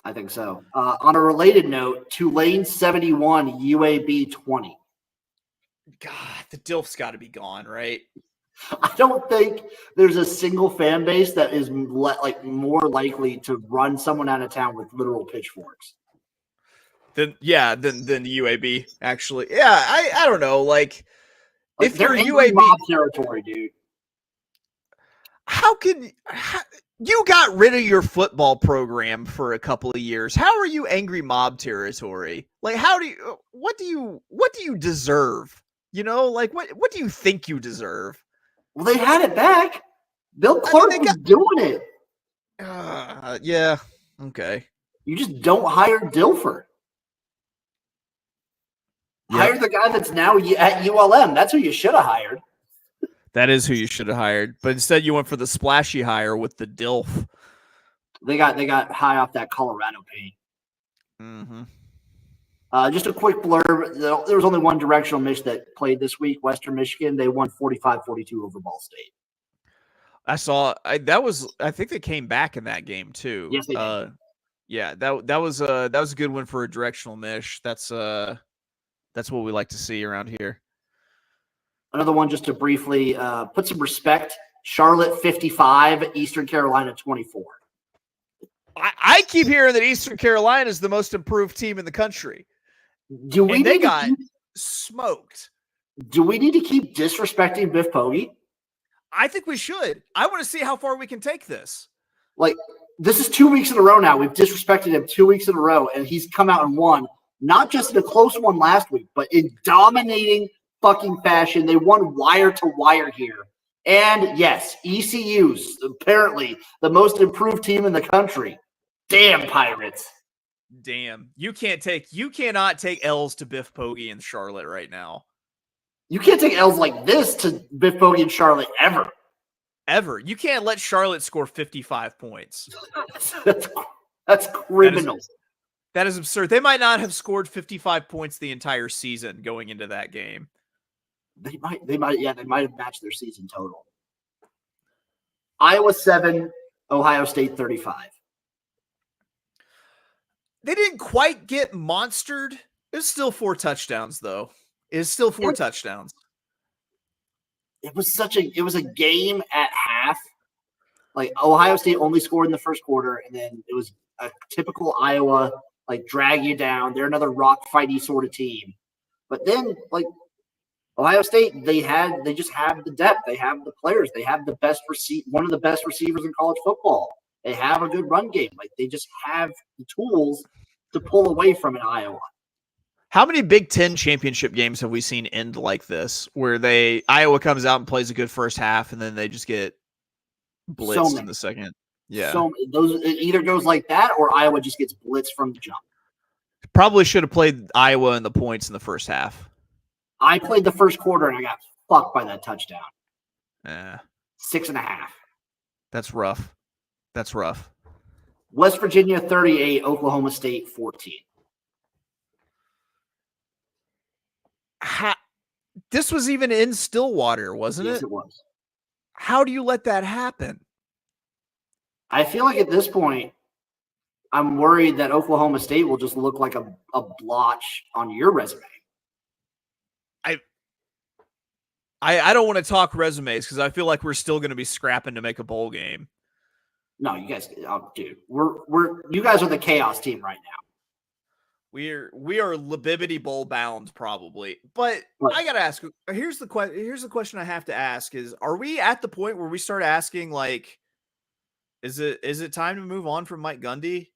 [SPEAKER 5] I think so. On a related note, Tulane 71, UAB 20.
[SPEAKER 6] God, the Dilf's got to be gone, right?
[SPEAKER 5] I don't think there's a single fan base that is more likely to run someone out of town with literal pitchforks.
[SPEAKER 6] Than the UAB, actually. Yeah, I don't know. Like if you're UAB
[SPEAKER 5] mob territory, dude.
[SPEAKER 6] You got rid of your football program for a couple of years? How are you angry mob territory? Like what do you deserve? You know, like what do you think you deserve?
[SPEAKER 5] Well, they had it back. Bill Clark was doing it.
[SPEAKER 6] Yeah. Okay.
[SPEAKER 5] You just don't hire Dilfer. Yep. Hire the guy that's now at ULM. That's who you should have hired.
[SPEAKER 6] That is who you should have hired. But instead you went for the splashy hire with the DILF.
[SPEAKER 5] They got high off that Colorado paint.
[SPEAKER 6] Mm-hmm.
[SPEAKER 5] Just a quick blurb. There was only one directional Mich that played this week, Western Michigan. They won 45-42 over Ball State.
[SPEAKER 6] I saw I think they came back in that game too.
[SPEAKER 5] Yes, they did.
[SPEAKER 6] Yeah, that was a good one for a directional Mich. That's what we like to see around here.
[SPEAKER 5] Another one just to briefly put some respect. Charlotte 55, Eastern Carolina 24.
[SPEAKER 6] I keep hearing that Eastern Carolina is the most improved team in the country. They got smoked.
[SPEAKER 5] Do we need to keep disrespecting Biff Poggi?
[SPEAKER 6] I think we should. I want to see how far we can take this.
[SPEAKER 5] Like, this is 2 weeks in a row now. We've disrespected him 2 weeks in a row, and he's come out and won. Not just in a close one last week, but in dominating fucking fashion. They won wire to wire here. And yes, ECU's apparently the most improved team in the country. Damn Pirates.
[SPEAKER 6] Damn. You cannot take L's to Biff Poggi in Charlotte right now.
[SPEAKER 5] You can't take L's like this to Biff Poggi in Charlotte ever.
[SPEAKER 6] Ever. You can't let Charlotte score 55 points.
[SPEAKER 5] That's criminal.
[SPEAKER 6] That is absurd. They might not have scored 55 points the entire season going into that game.
[SPEAKER 5] They might have matched their season total. Iowa 7, Ohio State 35.
[SPEAKER 6] They didn't quite get monstered. It's still 4 touchdowns, though. It's still 4 touchdowns.
[SPEAKER 5] it was a game at half. Like Ohio State only scored in the first quarter, and then it was a typical Iowa, like drag you down. They're another rock fighty sort of team. But then like Ohio State, they just have the depth, they have the players, they have one of the best receivers in college football. They have a good run game. Like they just have the tools to pull away from an Iowa.
[SPEAKER 6] How many Big Ten championship games have we seen end like this, where Iowa comes out and plays a good first half, and then they just get blitzed in the second? Yeah.
[SPEAKER 5] So it either goes like that, or Iowa just gets blitzed from the jump.
[SPEAKER 6] Probably should have played Iowa in the points in the first half.
[SPEAKER 5] I played the first quarter and I got fucked by that touchdown.
[SPEAKER 6] Yeah.
[SPEAKER 5] 6.5.
[SPEAKER 6] That's rough. That's rough.
[SPEAKER 5] West Virginia 38, Oklahoma State 14.
[SPEAKER 6] This was even in Stillwater, wasn't it?
[SPEAKER 5] Yes, it was.
[SPEAKER 6] How do you let that happen?
[SPEAKER 5] I feel like at this point, I'm worried that Oklahoma State will just look like a blotch on your resume.
[SPEAKER 6] I don't want to talk resumes because I feel like we're still going to be scrapping to make a bowl game.
[SPEAKER 5] No, you guys, dude, you guys are the chaos team right now.
[SPEAKER 6] We are Libibity Bowl bound probably, but I gotta ask. Here's the question I have to ask: is are we at the point where we start asking like, is it time to move on from Mike Gundy?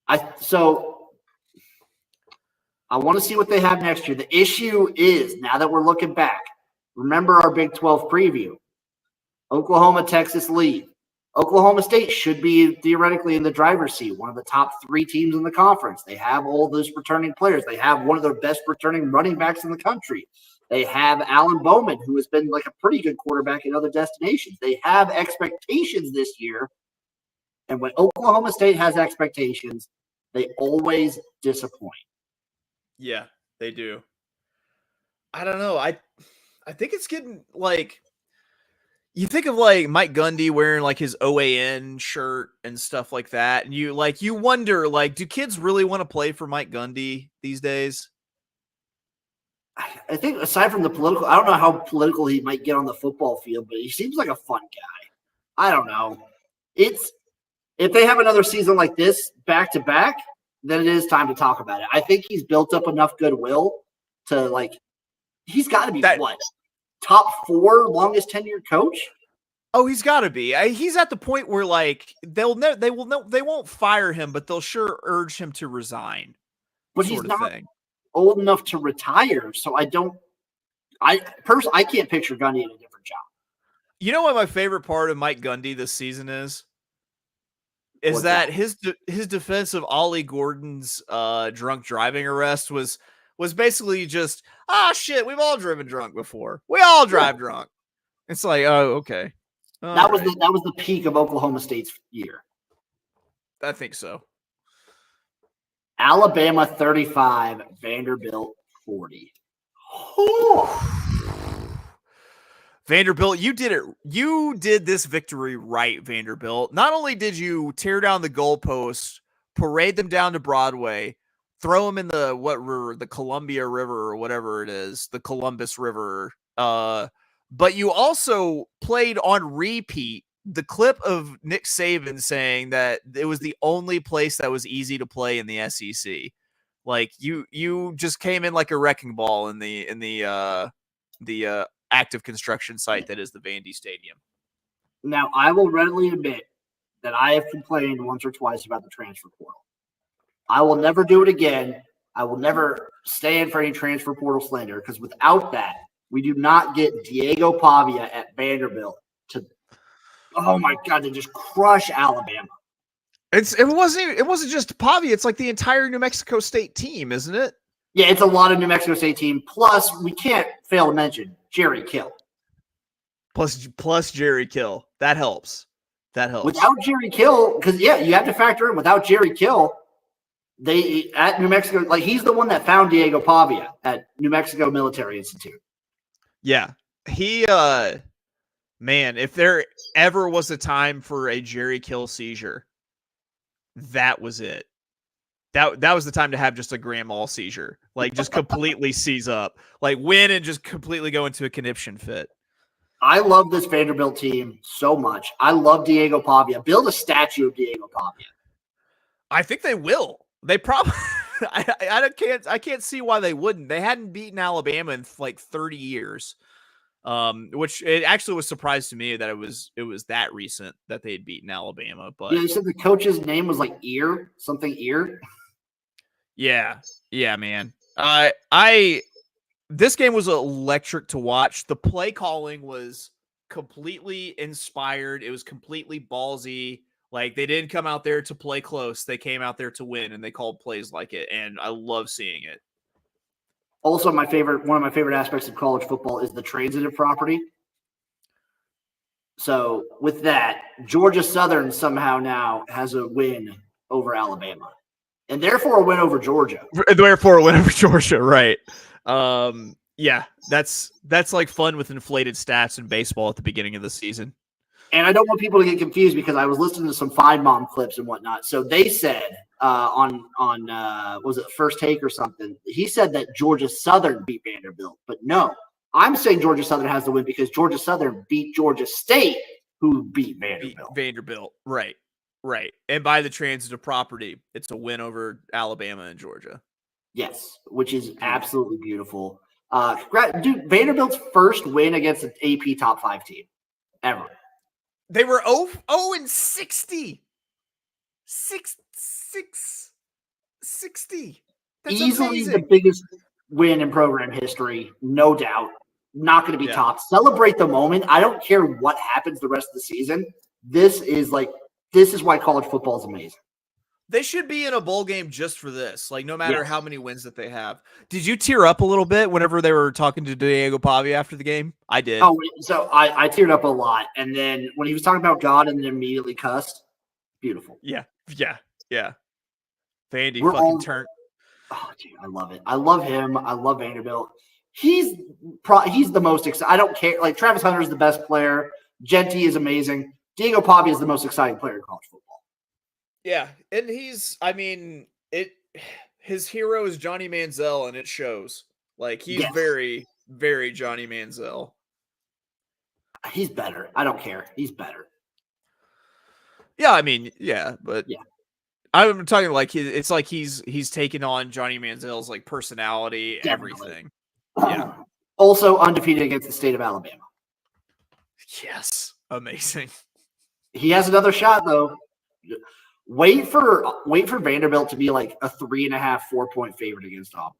[SPEAKER 5] I want to see what they have next year. The issue is now that we're looking back. Remember our Big 12 preview: Oklahoma, Texas lead. Oklahoma State should be theoretically in the driver's seat, one of the top 3 teams in the conference. They have all those returning players. They have one of their best returning running backs in the country. They have Alan Bowman, who has been like a pretty good quarterback in other destinations. They have expectations this year. And when Oklahoma State has expectations, they always disappoint.
[SPEAKER 6] Yeah, they do. I don't know. I think it's getting like, you think of like Mike Gundy wearing like his OAN shirt and stuff like that. And you wonder, like, do kids really want to play for Mike Gundy these days?
[SPEAKER 5] I think aside from the political, I don't know how political he might get on the football field, but he seems like a fun guy. I don't know. If they have another season like this back to back, then it is time to talk about it. I think he's built up enough goodwill to like, he's got to be top 4 longest tenured coach.
[SPEAKER 6] Oh, he's got to be. He's at the point where like they won't fire him, but they'll sure urge him to resign.
[SPEAKER 5] But he's not old enough to retire, so I can't picture Gundy in a different job.
[SPEAKER 6] You know what my favorite part of Mike Gundy this season is? Is that his defense of Ollie Gordon's drunk driving arrest was basically just, shit, we've all driven drunk before. We all drive drunk. It's like, oh, okay.
[SPEAKER 5] That was the peak of Oklahoma State's year.
[SPEAKER 6] I think so.
[SPEAKER 5] Alabama 35, Vanderbilt 40.
[SPEAKER 6] Vanderbilt, you did it. You did this victory right, Vanderbilt. Not only did you tear down the goalposts, parade them down to Broadway, throw them in the river, the Columbia River or whatever it is, the Columbus River. But you also played on repeat the clip of Nick Saban saying that it was the only place that was easy to play in the SEC. Like you just came in like a wrecking ball in the active construction site that is the Vandy Stadium.
[SPEAKER 5] Now, I will readily admit that I have complained once or twice about the transfer portal. I will never do it again. I will never stand for any transfer portal slander because without that, we do not get Diego Pavia at Vanderbilt to, oh my God, to just crush Alabama.
[SPEAKER 6] It wasn't just Pavia. It's like the entire New Mexico State team, isn't it?
[SPEAKER 5] Yeah, it's a lot of New Mexico State team. Plus, we can't fail to mention Jerry Kill.
[SPEAKER 6] Plus Jerry Kill. That helps.
[SPEAKER 5] Without Jerry Kill, because you have to factor in without Jerry Kill, they at New Mexico, like he's the one that found Diego Pavia at New Mexico Military Institute.
[SPEAKER 6] Yeah. He man, if there ever was a time for a Jerry Kill seizure, that was it. that was the time to have just a grand mal seizure, like just completely seize up, like win and just completely go into a conniption fit.
[SPEAKER 5] I love this Vanderbilt team so much. I love Diego Pavia. Build a statue of Diego Pavia.
[SPEAKER 6] I think they will. They probably. I can't see why they wouldn't. They hadn't beaten Alabama in like 30 years, which it actually was surprised to me that it was that recent that they had beaten Alabama. But
[SPEAKER 5] yeah, you said the coach's name was like something.
[SPEAKER 6] Yeah, man. This game was electric to watch. The play calling was completely inspired. It was completely ballsy. Like, they didn't come out there to play close. They came out there to win, and they called plays like it. And I love seeing it.
[SPEAKER 5] Also, one of my favorite aspects of college football is the transitive property. So with that, Georgia Southern somehow now has a win over Alabama, and therefore a win over Georgia.
[SPEAKER 6] Therefore a win over Georgia, right? Yeah, that's like fun with inflated stats in baseball at the beginning of the season.
[SPEAKER 5] And I don't want people to get confused because I was listening to some Five Mom clips and whatnot. So they said on was it First Take or something? He said that Georgia Southern beat Vanderbilt, but no, I'm saying Georgia Southern has the win because Georgia Southern beat Georgia State, who beat Vanderbilt.
[SPEAKER 6] Right. And by the transitive property, it's a win over Alabama and Georgia.
[SPEAKER 5] Yes, which is absolutely beautiful. Dude, Vanderbilt's first win against an AP top 5 team ever.
[SPEAKER 6] They were 0-60. 60. That's
[SPEAKER 5] easily
[SPEAKER 6] amazing.
[SPEAKER 5] The biggest win in program history, no doubt. Not going to be topped. Celebrate the moment. I don't care what happens the rest of the season. This is why college football is amazing.
[SPEAKER 6] They should be in a bowl game just for this. Like, no matter how many wins that they have. Did you tear up a little bit whenever they were talking to Diego Pavia after the game? I did.
[SPEAKER 5] Oh, so I teared up a lot. And then when he was talking about God and then immediately cussed, beautiful.
[SPEAKER 6] Yeah. Vandy turned.
[SPEAKER 5] Oh, dude, I love it. I love him. I love Vanderbilt. He's the most exciting. I don't care. Like, Travis Hunter is the best player. Genty is amazing. Diego Pavia is the most exciting player in college football.
[SPEAKER 6] Yeah, and his hero is Johnny Manziel, and it shows. Like, he's very, very Johnny Manziel.
[SPEAKER 5] He's better. I don't care. He's better.
[SPEAKER 6] Yeah, I mean, but I'm talking like it's like he's taken on Johnny Manziel's like personality, everything. Yeah.
[SPEAKER 5] Also undefeated against the state of Alabama.
[SPEAKER 6] Yes, amazing.
[SPEAKER 5] He has another shot though. Wait for Vanderbilt to be like a 3.5, 4-point favorite against Auburn.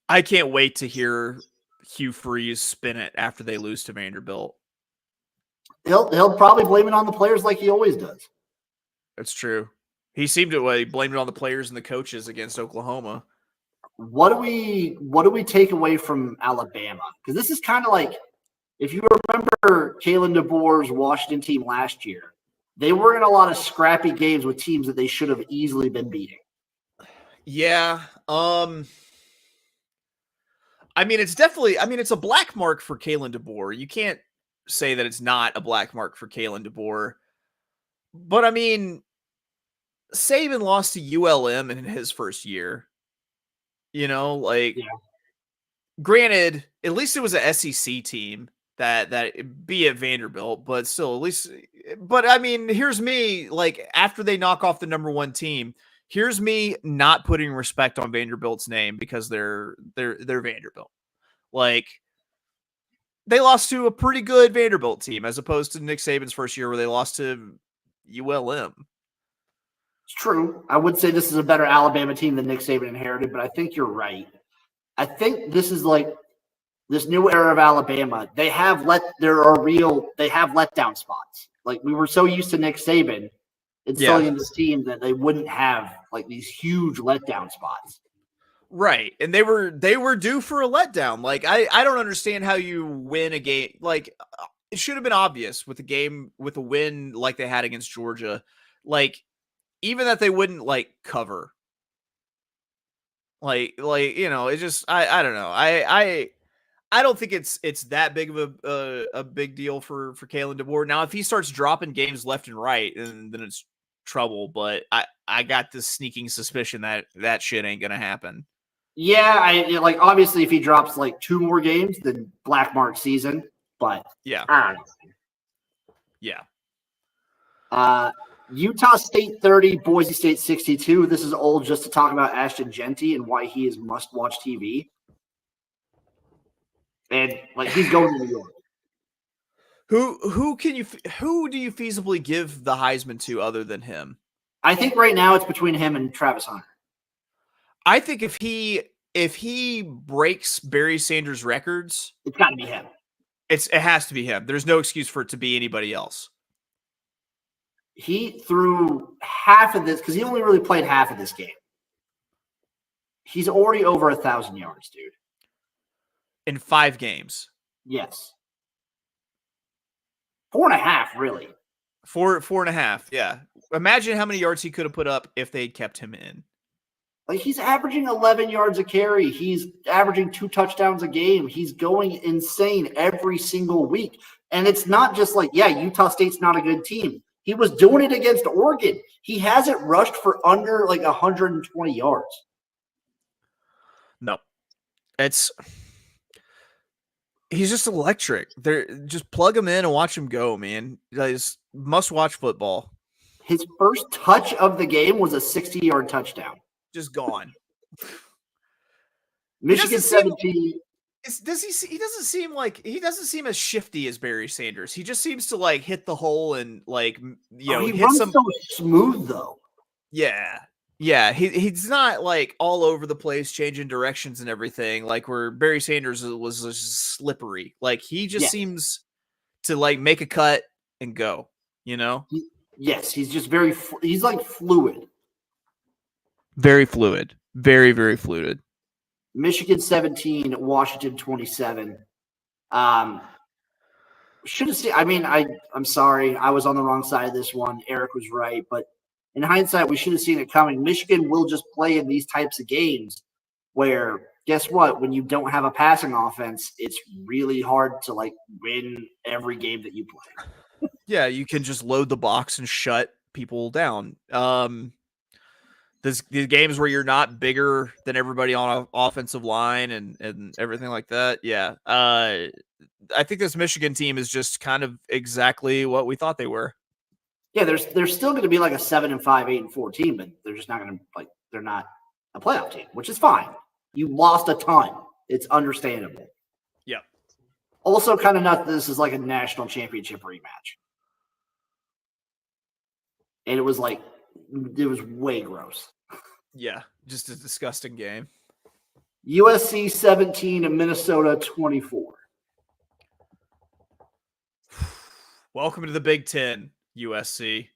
[SPEAKER 6] I can't wait to hear Hugh Freeze spin it after they lose to Vanderbilt.
[SPEAKER 5] He'll probably blame it on the players like he always does.
[SPEAKER 6] That's true. He seemed to blame it on the players and the coaches against Oklahoma.
[SPEAKER 5] What do we take away from Alabama? Because this is kind of like, if you remember Kalen DeBoer's Washington team last year, they were in a lot of scrappy games with teams that they should have easily been beating.
[SPEAKER 6] Yeah. I mean, it's a black mark for Kalen DeBoer. You can't say that it's not a black mark for Kalen DeBoer. But, I mean, Saban lost to ULM in his first year. You know, like, granted, at least it was an SEC team. That be at Vanderbilt, but still, at least. But I mean, here's me, like, after they knock off the number 1 team, here's me not putting respect on Vanderbilt's name because they're Vanderbilt. Like, they lost to a pretty good Vanderbilt team as opposed to Nick Saban's first year where they lost to ULM.
[SPEAKER 5] It's true. I would say this is a better Alabama team than Nick Saban inherited, but I think you're right. I think this is like this new era of Alabama. They have letdown spots. Like, we were so used to Nick Saban instilling in this team that they wouldn't have like these huge letdown spots.
[SPEAKER 6] Right. And they were due for a letdown. Like, I don't understand how you win a game. Like, it should have been obvious with a win like they had against Georgia. Like, even that they wouldn't like cover. Like, you know, it's just, I don't know. I don't think it's that big of a big deal for Kalen DeBoer. Now, if he starts dropping games left and right, then it's trouble. But I got this sneaking suspicion that shit ain't gonna happen.
[SPEAKER 5] Yeah, like obviously if he drops like 2 more games, then black mark season. But
[SPEAKER 6] Yeah,
[SPEAKER 5] I don't
[SPEAKER 6] yeah.
[SPEAKER 5] know. Utah State 30, Boise State 62. This is old just to talk about Ashton Genty and why he is must-watch TV. And like he's going to New York.
[SPEAKER 6] Who do you feasibly give the Heisman to other than him?
[SPEAKER 5] I think right now it's between him and Travis Hunter.
[SPEAKER 6] I think if he breaks Barry Sanders' records,
[SPEAKER 5] It's got to be him.
[SPEAKER 6] it has to be him. There's no excuse for it to be anybody else.
[SPEAKER 5] He threw half of this because he only really played half of this game. He's already over 1,000 yards, dude.
[SPEAKER 6] In 5 games.
[SPEAKER 5] Yes. 4.5, really.
[SPEAKER 6] 4.5. Yeah. Imagine how many yards he could have put up if they'd kept him in.
[SPEAKER 5] Like he's averaging 11 yards a carry. He's averaging 2 touchdowns a game. He's going insane every single week. And it's not just like, yeah, Utah State's not a good team. He was doing it against Oregon. He hasn't rushed for under like 120 yards.
[SPEAKER 6] No. He's just electric. Just plug him in and watch him go, man. It's must-watch football.
[SPEAKER 5] His first touch of the game was a 60-yard touchdown.
[SPEAKER 6] Just gone.
[SPEAKER 5] Michigan 17.
[SPEAKER 6] He doesn't seem as shifty as Barry Sanders. He just seems to like hit the hole and like
[SPEAKER 5] He runs so smooth though.
[SPEAKER 6] Yeah. Yeah, he's not like all over the place changing directions and everything like where Barry Sanders was just slippery. Like he just seems to like make a cut and go, you know?
[SPEAKER 5] Yes, he's just he's like fluid.
[SPEAKER 6] Very fluid. Very, very fluid.
[SPEAKER 5] Michigan 17, Washington 27. Should have seen. I mean, I'm sorry. I was on the wrong side of this one. Eric was right. But in hindsight, we should have seen it coming. Michigan will just play in these types of games where, guess what? When you don't have a passing offense, it's really hard to like win every game that you play.
[SPEAKER 6] Yeah, you can just load the box and shut people down. The games where you're not bigger than everybody on an offensive line and everything like that. Yeah. I think this Michigan team is just kind of exactly what we thought they were.
[SPEAKER 5] Yeah, there's still going to be like a 7-5, 8-4 team, but they're just not going to like they're not a playoff team, which is fine. You lost a ton. It's understandable.
[SPEAKER 6] Yeah.
[SPEAKER 5] Also, kind of nuts. This is like a national championship rematch, and it was way gross.
[SPEAKER 6] Yeah, just a disgusting game.
[SPEAKER 5] USC 17 and Minnesota 24.
[SPEAKER 6] Welcome to the Big Ten, USC.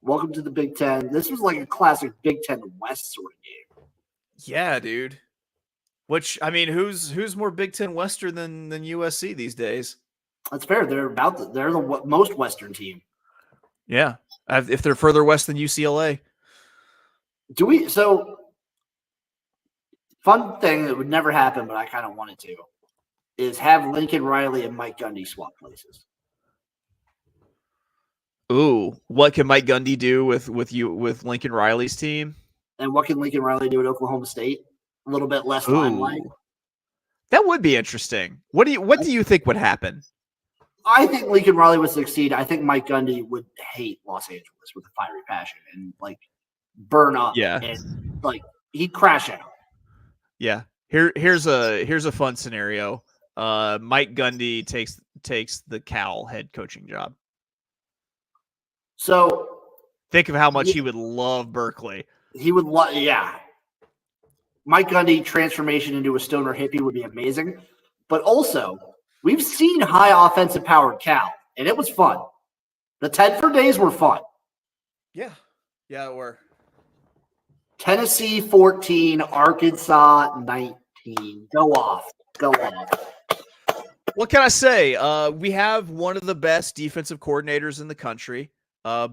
[SPEAKER 5] Welcome to the Big Ten. This was like a classic Big Ten West sort of game.
[SPEAKER 6] Yeah, dude. Which, I mean, who's more Big Ten Western than USC these days?
[SPEAKER 5] That's fair. They're the most Western team.
[SPEAKER 6] Yeah, if they're further west than UCLA.
[SPEAKER 5] Fun thing that would never happen, but I kind of wanted to, is have Lincoln Riley and Mike Gundy swap places.
[SPEAKER 6] Ooh, what can Mike Gundy do with Lincoln Riley's team?
[SPEAKER 5] And what can Lincoln Riley do at Oklahoma State? A little bit less limelight.
[SPEAKER 6] That would be interesting. What do you think would happen?
[SPEAKER 5] I think Lincoln Riley would succeed. I think Mike Gundy would hate Los Angeles with a fiery passion and like burn up.
[SPEAKER 6] Yeah.
[SPEAKER 5] And like he'd crash out.
[SPEAKER 6] Yeah. Here's a fun scenario. Mike Gundy takes the Cal head coaching job.
[SPEAKER 5] So
[SPEAKER 6] think of how much he would love Berkeley.
[SPEAKER 5] He would love, yeah. Mike Gundy transformation into a stoner hippie would be amazing. But also, we've seen high offensive powered Cal, and it was fun. The Tedford days were fun.
[SPEAKER 6] Yeah. Yeah, it were.
[SPEAKER 5] Tennessee 14, Arkansas 19. Go off.
[SPEAKER 6] What can I say? We have one of the best defensive coordinators in the country.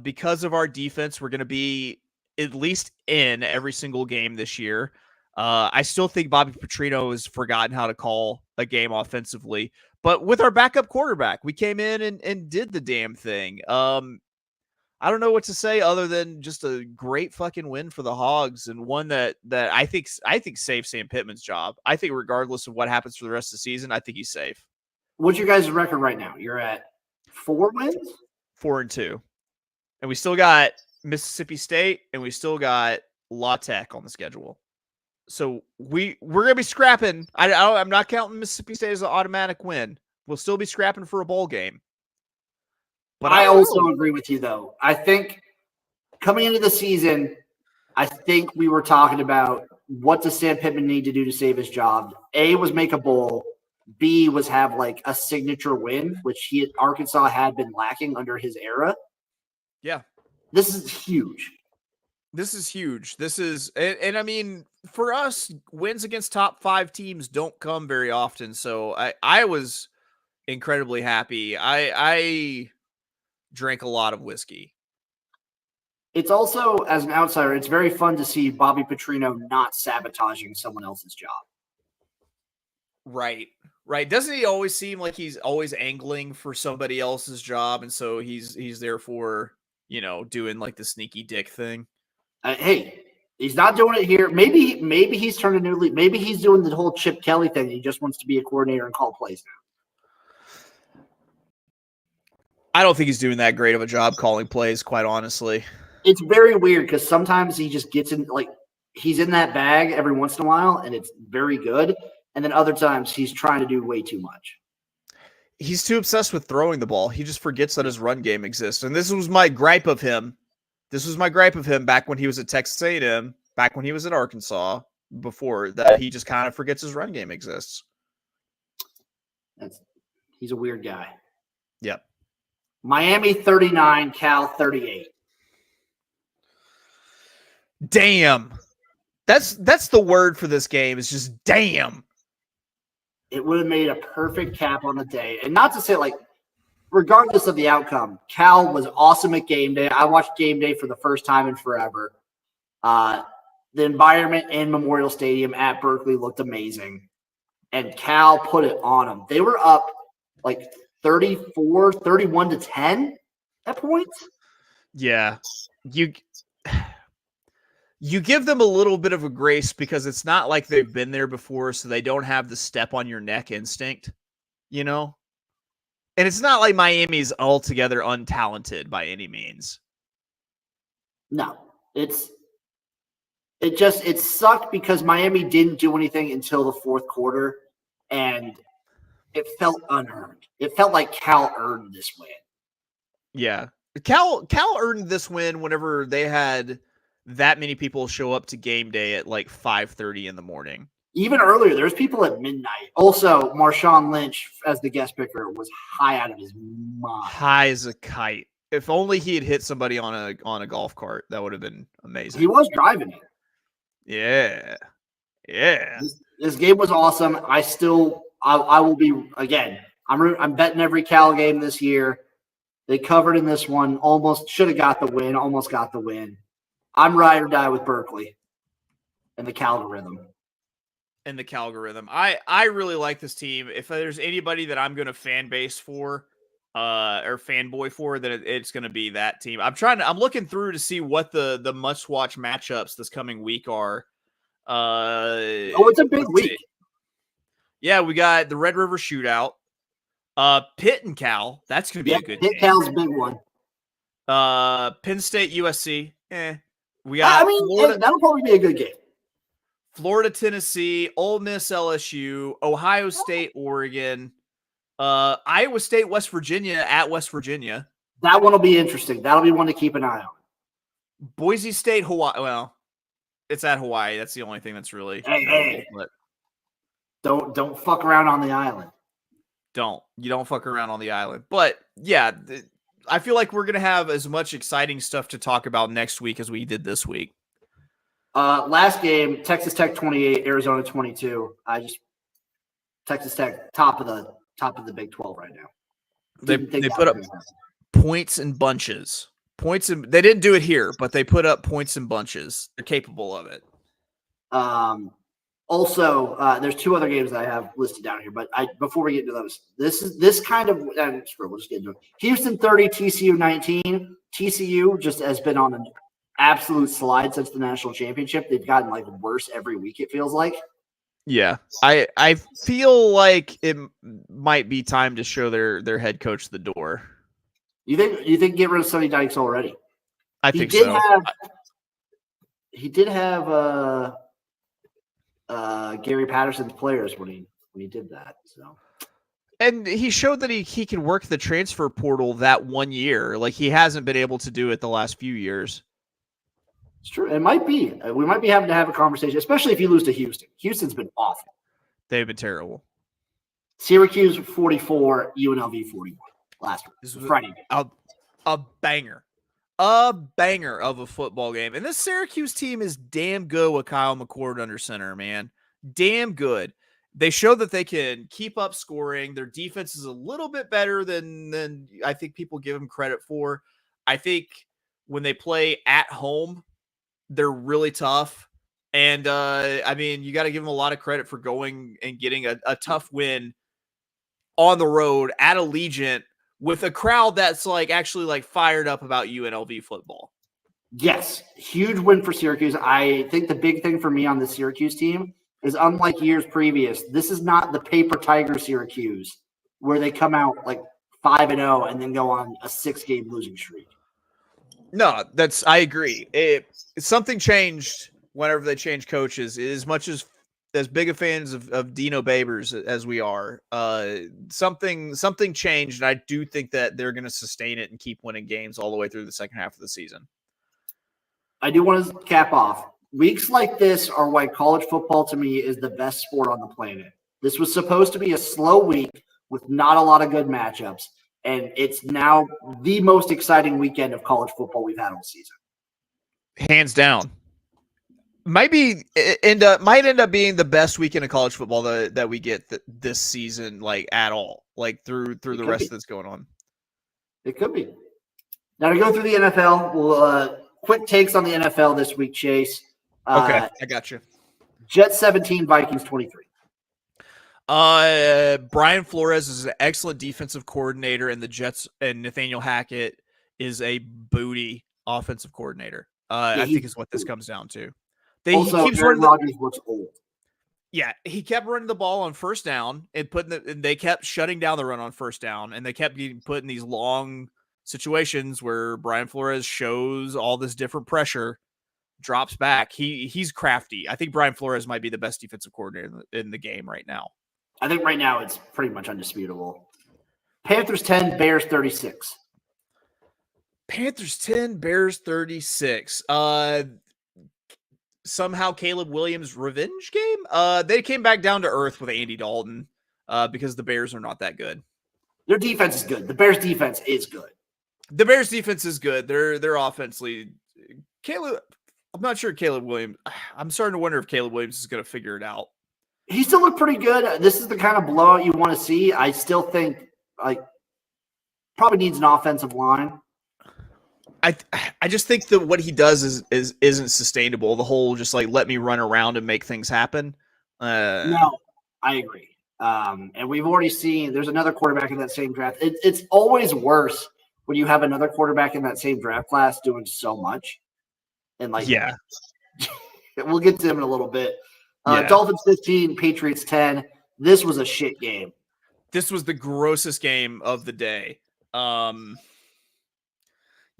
[SPEAKER 6] Because of our defense, we're going to be at least in every single game this year. I still think Bobby Petrino has forgotten how to call a game offensively. But with our backup quarterback, we came in and did the damn thing. I don't know what to say other than just a great fucking win for the Hogs, and one that I think saves Sam Pittman's job. I think regardless of what happens for the rest of the season, I think he's safe.
[SPEAKER 5] What's your guys' record right now? You're at 4 wins?
[SPEAKER 6] 4-2. And we still got Mississippi State and we still got La Tech on the schedule. So we're gonna be scrapping. I'm not counting Mississippi State as an automatic win. We'll still be scrapping for a bowl game.
[SPEAKER 5] But I also agree with you, though. I think coming into the season, I think we were talking about what does Sam Pittman need to do to save his job. A was make a bowl. B was have like a signature win, which Arkansas had been lacking under his era.
[SPEAKER 6] Yeah.
[SPEAKER 5] This is huge.
[SPEAKER 6] This is huge. This is, and I mean, for us, wins against top 5 teams don't come very often. So I was incredibly happy. I drank a lot of whiskey.
[SPEAKER 5] It's also, as an outsider, it's very fun to see Bobby Petrino not sabotaging someone else's job.
[SPEAKER 6] Right. Doesn't he always seem like he's always angling for somebody else's job, and so he's therefore, doing like the sneaky dick thing?
[SPEAKER 5] Hey, he's not doing it here. Maybe he's turned a new leaf. Maybe he's doing the whole Chip Kelly thing. He just wants to be a coordinator and call plays now.
[SPEAKER 6] I don't think he's doing that great of a job calling plays, quite honestly.
[SPEAKER 5] It's very weird because sometimes he just gets in, like, he's in that bag every once in a while, and it's very good. And then other times he's trying to do way too much.
[SPEAKER 6] He's too obsessed with throwing the ball. He just forgets that his run game exists. And this was my gripe of him. Back when he was at Texas A&M, back when he was at Arkansas, before that, he just kind of forgets his run game exists.
[SPEAKER 5] He's a weird guy.
[SPEAKER 6] Yep.
[SPEAKER 5] Miami 39, Cal 38.
[SPEAKER 6] Damn. That's the word for this game. Is just damn.
[SPEAKER 5] It would have made a perfect cap on the day. And not to say, like, regardless of the outcome, Cal was awesome at game day. I watched game day for the first time in forever. The environment in Memorial Stadium at Berkeley looked amazing. And Cal put it on them. They were up like 31 to 10 at points.
[SPEAKER 6] Yeah. You give them a little bit of a grace because it's not like they've been there before, so they don't have the step on your neck instinct, And it's not like Miami's altogether untalented by any means.
[SPEAKER 5] No, it sucked because Miami didn't do anything until the fourth quarter, and it felt unearned. It felt like Cal earned this win. Yeah.
[SPEAKER 6] Cal earned this win whenever they had that many people show up to game day at like 5:30 in the morning.
[SPEAKER 5] Even earlier, there's people at midnight. Also, Marshawn Lynch as the guest picker was high out of his mind.
[SPEAKER 6] High as a kite. If only he had hit somebody on a golf cart, that would have been amazing.
[SPEAKER 5] He was driving it.
[SPEAKER 6] Yeah. Yeah.
[SPEAKER 5] This game was awesome. I will be, again, I'm betting every Cal game this year. They covered in this one. Almost should have got the win. Almost got the win. I'm ride or die with Berkeley and the Calgorithm.
[SPEAKER 6] I really like this team. If there's anybody that I'm going to fan base for or fanboy for, then it's going to be that team. I'm looking through to see what the must-watch matchups this coming week are.
[SPEAKER 5] It's a big week.
[SPEAKER 6] Yeah, we got the Red River Shootout. Pitt and Cal. That's going to be a good game.
[SPEAKER 5] Pitt Cal's a big one.
[SPEAKER 6] Penn State USC. We got
[SPEAKER 5] Florida. That'll probably be a good game.
[SPEAKER 6] Florida, Tennessee, Ole Miss, LSU, Ohio State, Oregon, Iowa State, West Virginia at West Virginia.
[SPEAKER 5] That one will be interesting. That'll be one to keep an eye on.
[SPEAKER 6] Boise State, Hawaii. Well, it's at Hawaii. That's the only thing that's really.
[SPEAKER 5] Hey. Don't fuck around on the island.
[SPEAKER 6] You don't fuck around on the island. But yeah, I feel like we're gonna have as much exciting stuff to talk about next week as we did this week.
[SPEAKER 5] Last game, Texas Tech 28, Arizona 22. Texas Tech top of the Big 12 right now.
[SPEAKER 6] They put up points in bunches. They didn't do it here, but they put up points in bunches. They're capable of it.
[SPEAKER 5] Also, there's two other games that I have listed down here, but before we get into those, we'll just get into it. Houston 30, TCU 19. TCU just has been on an absolute slide since the national championship. They've gotten like worse every week, it feels like.
[SPEAKER 6] Yeah, I feel like it might be time to show their head coach the door.
[SPEAKER 5] You think get rid of Sonny Dykes already?
[SPEAKER 6] I think so.
[SPEAKER 5] He did have Gary Patterson's players when he did that. So,
[SPEAKER 6] and he showed that he can work the transfer portal that 1 year. Like he hasn't been able to do it the last few years.
[SPEAKER 5] It's true. It mimight be. We might be having to have a conversation, especially if you lose to Houston. Houston's been awful.
[SPEAKER 6] They've been terrible.
[SPEAKER 5] Syracuse 44, UNLV 41 last week. This was Friday.
[SPEAKER 6] A banger. A banger of a football game. And this Syracuse team is damn good with Kyle McCord under center, man. Damn good. They show that they can keep up scoring. Their defense is a little bit better than I think people give them credit for. I think when they play at home, they're really tough. And, I mean, you got to give them a lot of credit for going and getting a tough win on the road at Allegiant with a crowd that's actually fired up about UNLV football.
[SPEAKER 5] Yes, huge win for Syracuse. I think the big thing for me on the Syracuse team is, unlike years previous, this is not the paper tiger Syracuse where they come out 5-0 and then go on a 6-game losing streak.
[SPEAKER 6] No, I agree. Something changed whenever they changed coaches. As much as big a fans of Dino Babers as we are, something changed, and I do think that they're going to sustain it and keep winning games all the way through the second half of the season.
[SPEAKER 5] I do want to cap off. Weeks like this are why college football to me is the best sport on the planet. This was supposed to be a slow week with not a lot of good matchups, and it's now the most exciting weekend of college football we've had all season.
[SPEAKER 6] Hands down. Might end up being the best weekend of college football that we get this season, at all, through the rest that's going on.
[SPEAKER 5] It could be. Now to go through the NFL, we'll quick takes on the NFL this week, Chase.
[SPEAKER 6] Okay, I got you.
[SPEAKER 5] Jets 17, Vikings 23.
[SPEAKER 6] Brian Flores is an excellent defensive coordinator, and the Jets and Nathaniel Hackett is a booty offensive coordinator. I think is what this comes down to.
[SPEAKER 5] He keeps Aaron Rodgers looks old.
[SPEAKER 6] Yeah, he kept running the ball on first down and they kept shutting down the run on first down, and they kept getting put in these long situations where Brian Flores shows all this different pressure, drops back. He's crafty. I think Brian Flores might be the best defensive coordinator in the game right now.
[SPEAKER 5] I think right now it's pretty much undisputable. Panthers 10, Bears 36.
[SPEAKER 6] Panthers 10, Bears 36. Somehow Caleb Williams' revenge game. They came back down to earth with Andy Dalton because the Bears are not that good.
[SPEAKER 5] Their defense is good. The Bears' defense is good.
[SPEAKER 6] The Bears' defense is good. Their offensively, I'm not sure Caleb Williams. I'm starting to wonder if Caleb Williams is going to figure it out.
[SPEAKER 5] He still looked pretty good. This is the kind of blowout you want to see. I still think probably needs an offensive line.
[SPEAKER 6] I just think that what he does isn't sustainable. The whole just let me run around and make things happen.
[SPEAKER 5] No, I agree. And we've already seen there's another quarterback in that same draft. It's always worse when you have another quarterback in that same draft class doing so much. And
[SPEAKER 6] yeah,
[SPEAKER 5] we'll get to him in a little bit. Dolphins 15, Patriots 10. This was a shit game.
[SPEAKER 6] This was the grossest game of the day.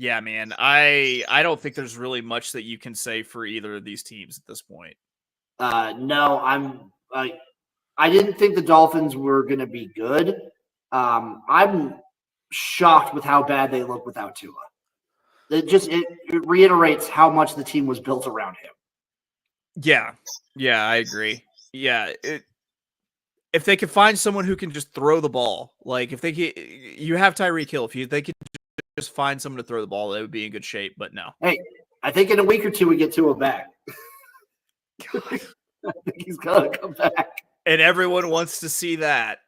[SPEAKER 6] Yeah, man. I don't think there's really much that you can say for either of these teams at this point.
[SPEAKER 5] No, I didn't think the Dolphins were going to be good. I'm shocked with how bad they look without Tua. It reiterates how much the team was built around him.
[SPEAKER 6] Yeah, I agree. Yeah, if they could find someone who can just throw the ball, if you have Tyreek Hill, they could just find someone to throw the ball, they would be in good shape. But no.
[SPEAKER 5] Hey, I think in a week or two we get Tua back. I think he's gonna come back,
[SPEAKER 6] and everyone wants to see that.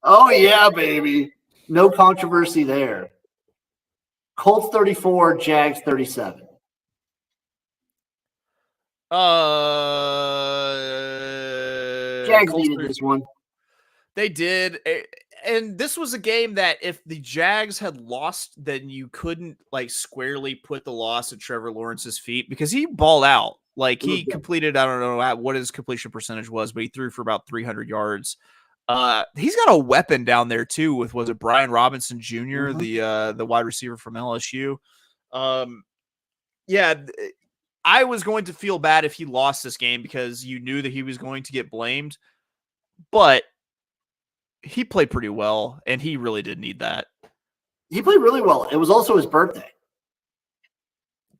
[SPEAKER 5] Oh yeah, baby! No controversy there. Colts 34, Jags 37. Jags needed this one.
[SPEAKER 6] They did. and this was a game that if the Jags had lost, then you couldn't like squarely put the loss at Trevor Lawrence's feet because he balled out. Like he completed, I don't know what his completion percentage was, but he threw for about 300 yards. He's got a weapon down there too with, was it Brian Robinson Jr., the wide receiver from LSU? Yeah, I was going to feel bad if he lost this game because you knew that he was going to get blamed, but he played pretty well, and he really did need that.
[SPEAKER 5] He played really well. It was also his birthday.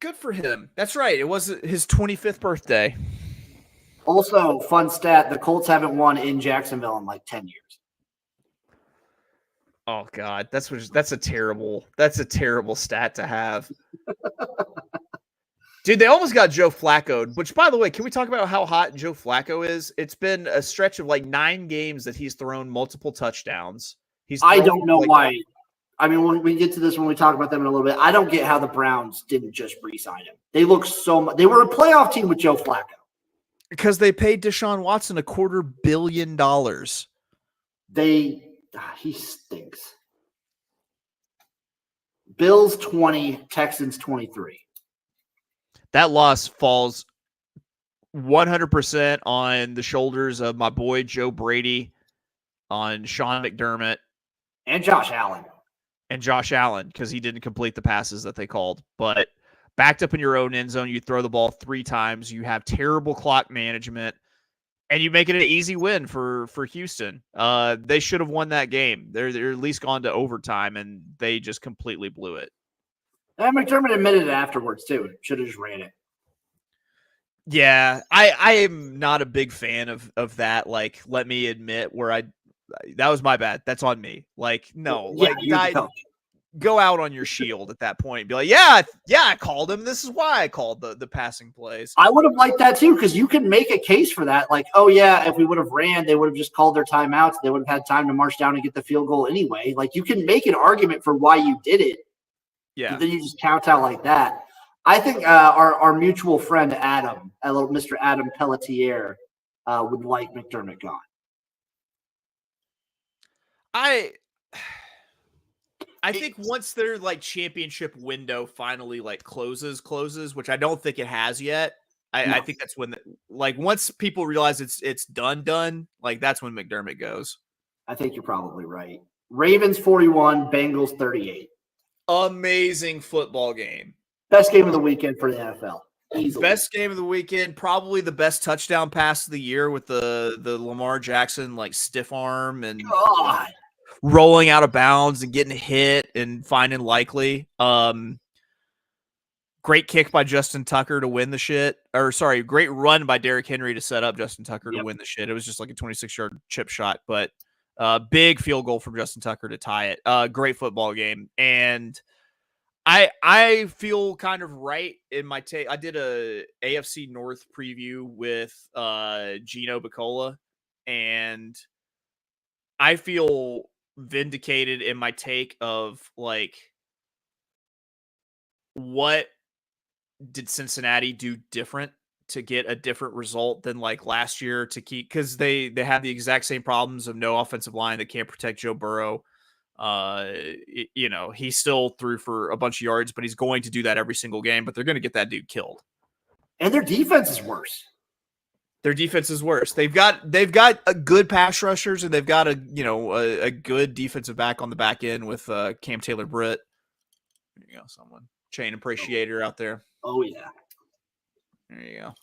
[SPEAKER 6] Good for him. That's right. It was his 25th birthday.
[SPEAKER 5] Also, fun stat, the Colts haven't won in Jacksonville in like 10 years.
[SPEAKER 6] Oh God, that's a terrible stat to have. Dude, they almost got Joe Flacco, which, by the way, can we talk about how hot Joe Flacco is? It's been a stretch of like 9 games that he's thrown multiple touchdowns.
[SPEAKER 5] I don't know why. I mean, when we get to this, when we talk about them in a little bit, I don't get how the Browns didn't just re-sign him. They look so much. They were a playoff team with Joe Flacco.
[SPEAKER 6] Because they paid Deshaun Watson $250 million.
[SPEAKER 5] He stinks. Bills 20, Texans 23.
[SPEAKER 6] That loss falls 100% on the shoulders of my boy Joe Brady, on Sean McDermott,
[SPEAKER 5] and Josh Allen.
[SPEAKER 6] Because he didn't complete the passes that they called. But backed up in your own end zone, you throw the ball 3 times, you have terrible clock management, and you make it an easy win for Houston. They should have won that game. They're at least gone to overtime, and they just completely blew it.
[SPEAKER 5] And McDermott admitted it afterwards, too. Should have just ran it.
[SPEAKER 6] Yeah, I am not a big fan of that. Like, let me admit that was my bad. That's on me. Like, no, go out on your shield at that point and be like, yeah, I called him. This is why I called the passing plays.
[SPEAKER 5] I would have liked that too, because you can make a case for that. Like, oh yeah, if we would have ran, they would have just called their timeouts. They would have had time to march down and get the field goal anyway. Like, you can make an argument for why you did it.
[SPEAKER 6] Yeah.
[SPEAKER 5] But then you just count out like that. I think our mutual friend Adam, Mr. Adam Pelletier, would like McDermott gone.
[SPEAKER 6] I think once their like championship window finally like closes, which I don't think it has yet. I think that's when once people realize it's done, like that's when McDermott goes.
[SPEAKER 5] I think you're probably right. Ravens 41, Bengals 38.
[SPEAKER 6] Amazing football game.
[SPEAKER 5] Best game of the weekend for the NFL. Easily.
[SPEAKER 6] Best game of the weekend, probably the best touchdown pass of the year with the Lamar Jackson like stiff arm and rolling out of bounds and getting hit and finding likely. Great kick by Justin Tucker to win the shit. Great run by Derrick Henry to set up Justin Tucker to win the shit. It was just like a 26-yard chip shot, but big field goal from Justin Tucker to tie it. Great football game. And I feel kind of right in my take. I did a AFC North preview with Gino Bicola, and I feel vindicated in my take of like, what did Cincinnati do different to get a different result than like last year to keep, because they have the exact same problems of no offensive line that can't protect Joe Burrow. He still threw for a bunch of yards, but he's going to do that every single game, but they're going to get that dude killed.
[SPEAKER 5] And their defense is worse.
[SPEAKER 6] They've got a good pass rushers, and they've got a good defensive back on the back end with Cam Taylor-Britt. There you go, someone chain appreciator out there.
[SPEAKER 5] Oh yeah.
[SPEAKER 6] There you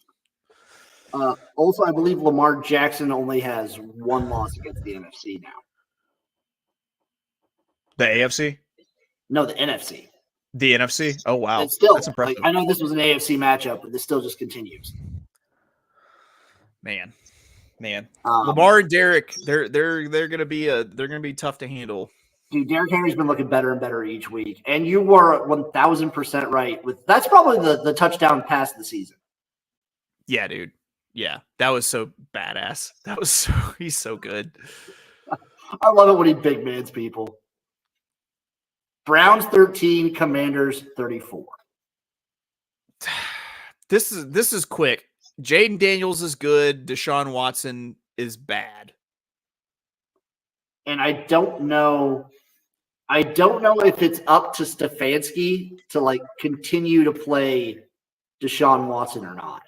[SPEAKER 5] go. Also, I believe Lamar Jackson only has 1 loss against the NFC now.
[SPEAKER 6] The AFC?
[SPEAKER 5] No, the NFC.
[SPEAKER 6] The NFC? Oh wow,
[SPEAKER 5] that's impressive. I know this was an AFC matchup, but this still just continues.
[SPEAKER 6] Man. Lamar and Derek, they're gonna be tough to handle.
[SPEAKER 5] Dude, Derrick Henry's been looking better and better each week, and you were 1,000% right with that's probably the touchdown pass of the season.
[SPEAKER 6] Yeah, dude. Yeah, that was so badass. He's so good.
[SPEAKER 5] I love it when he big mans people. Browns 13, Commanders 34.
[SPEAKER 6] This is quick. Jaden Daniels is good. Deshaun Watson is bad.
[SPEAKER 5] And I don't know if it's up to Stefanski to like continue to play Deshaun Watson or not.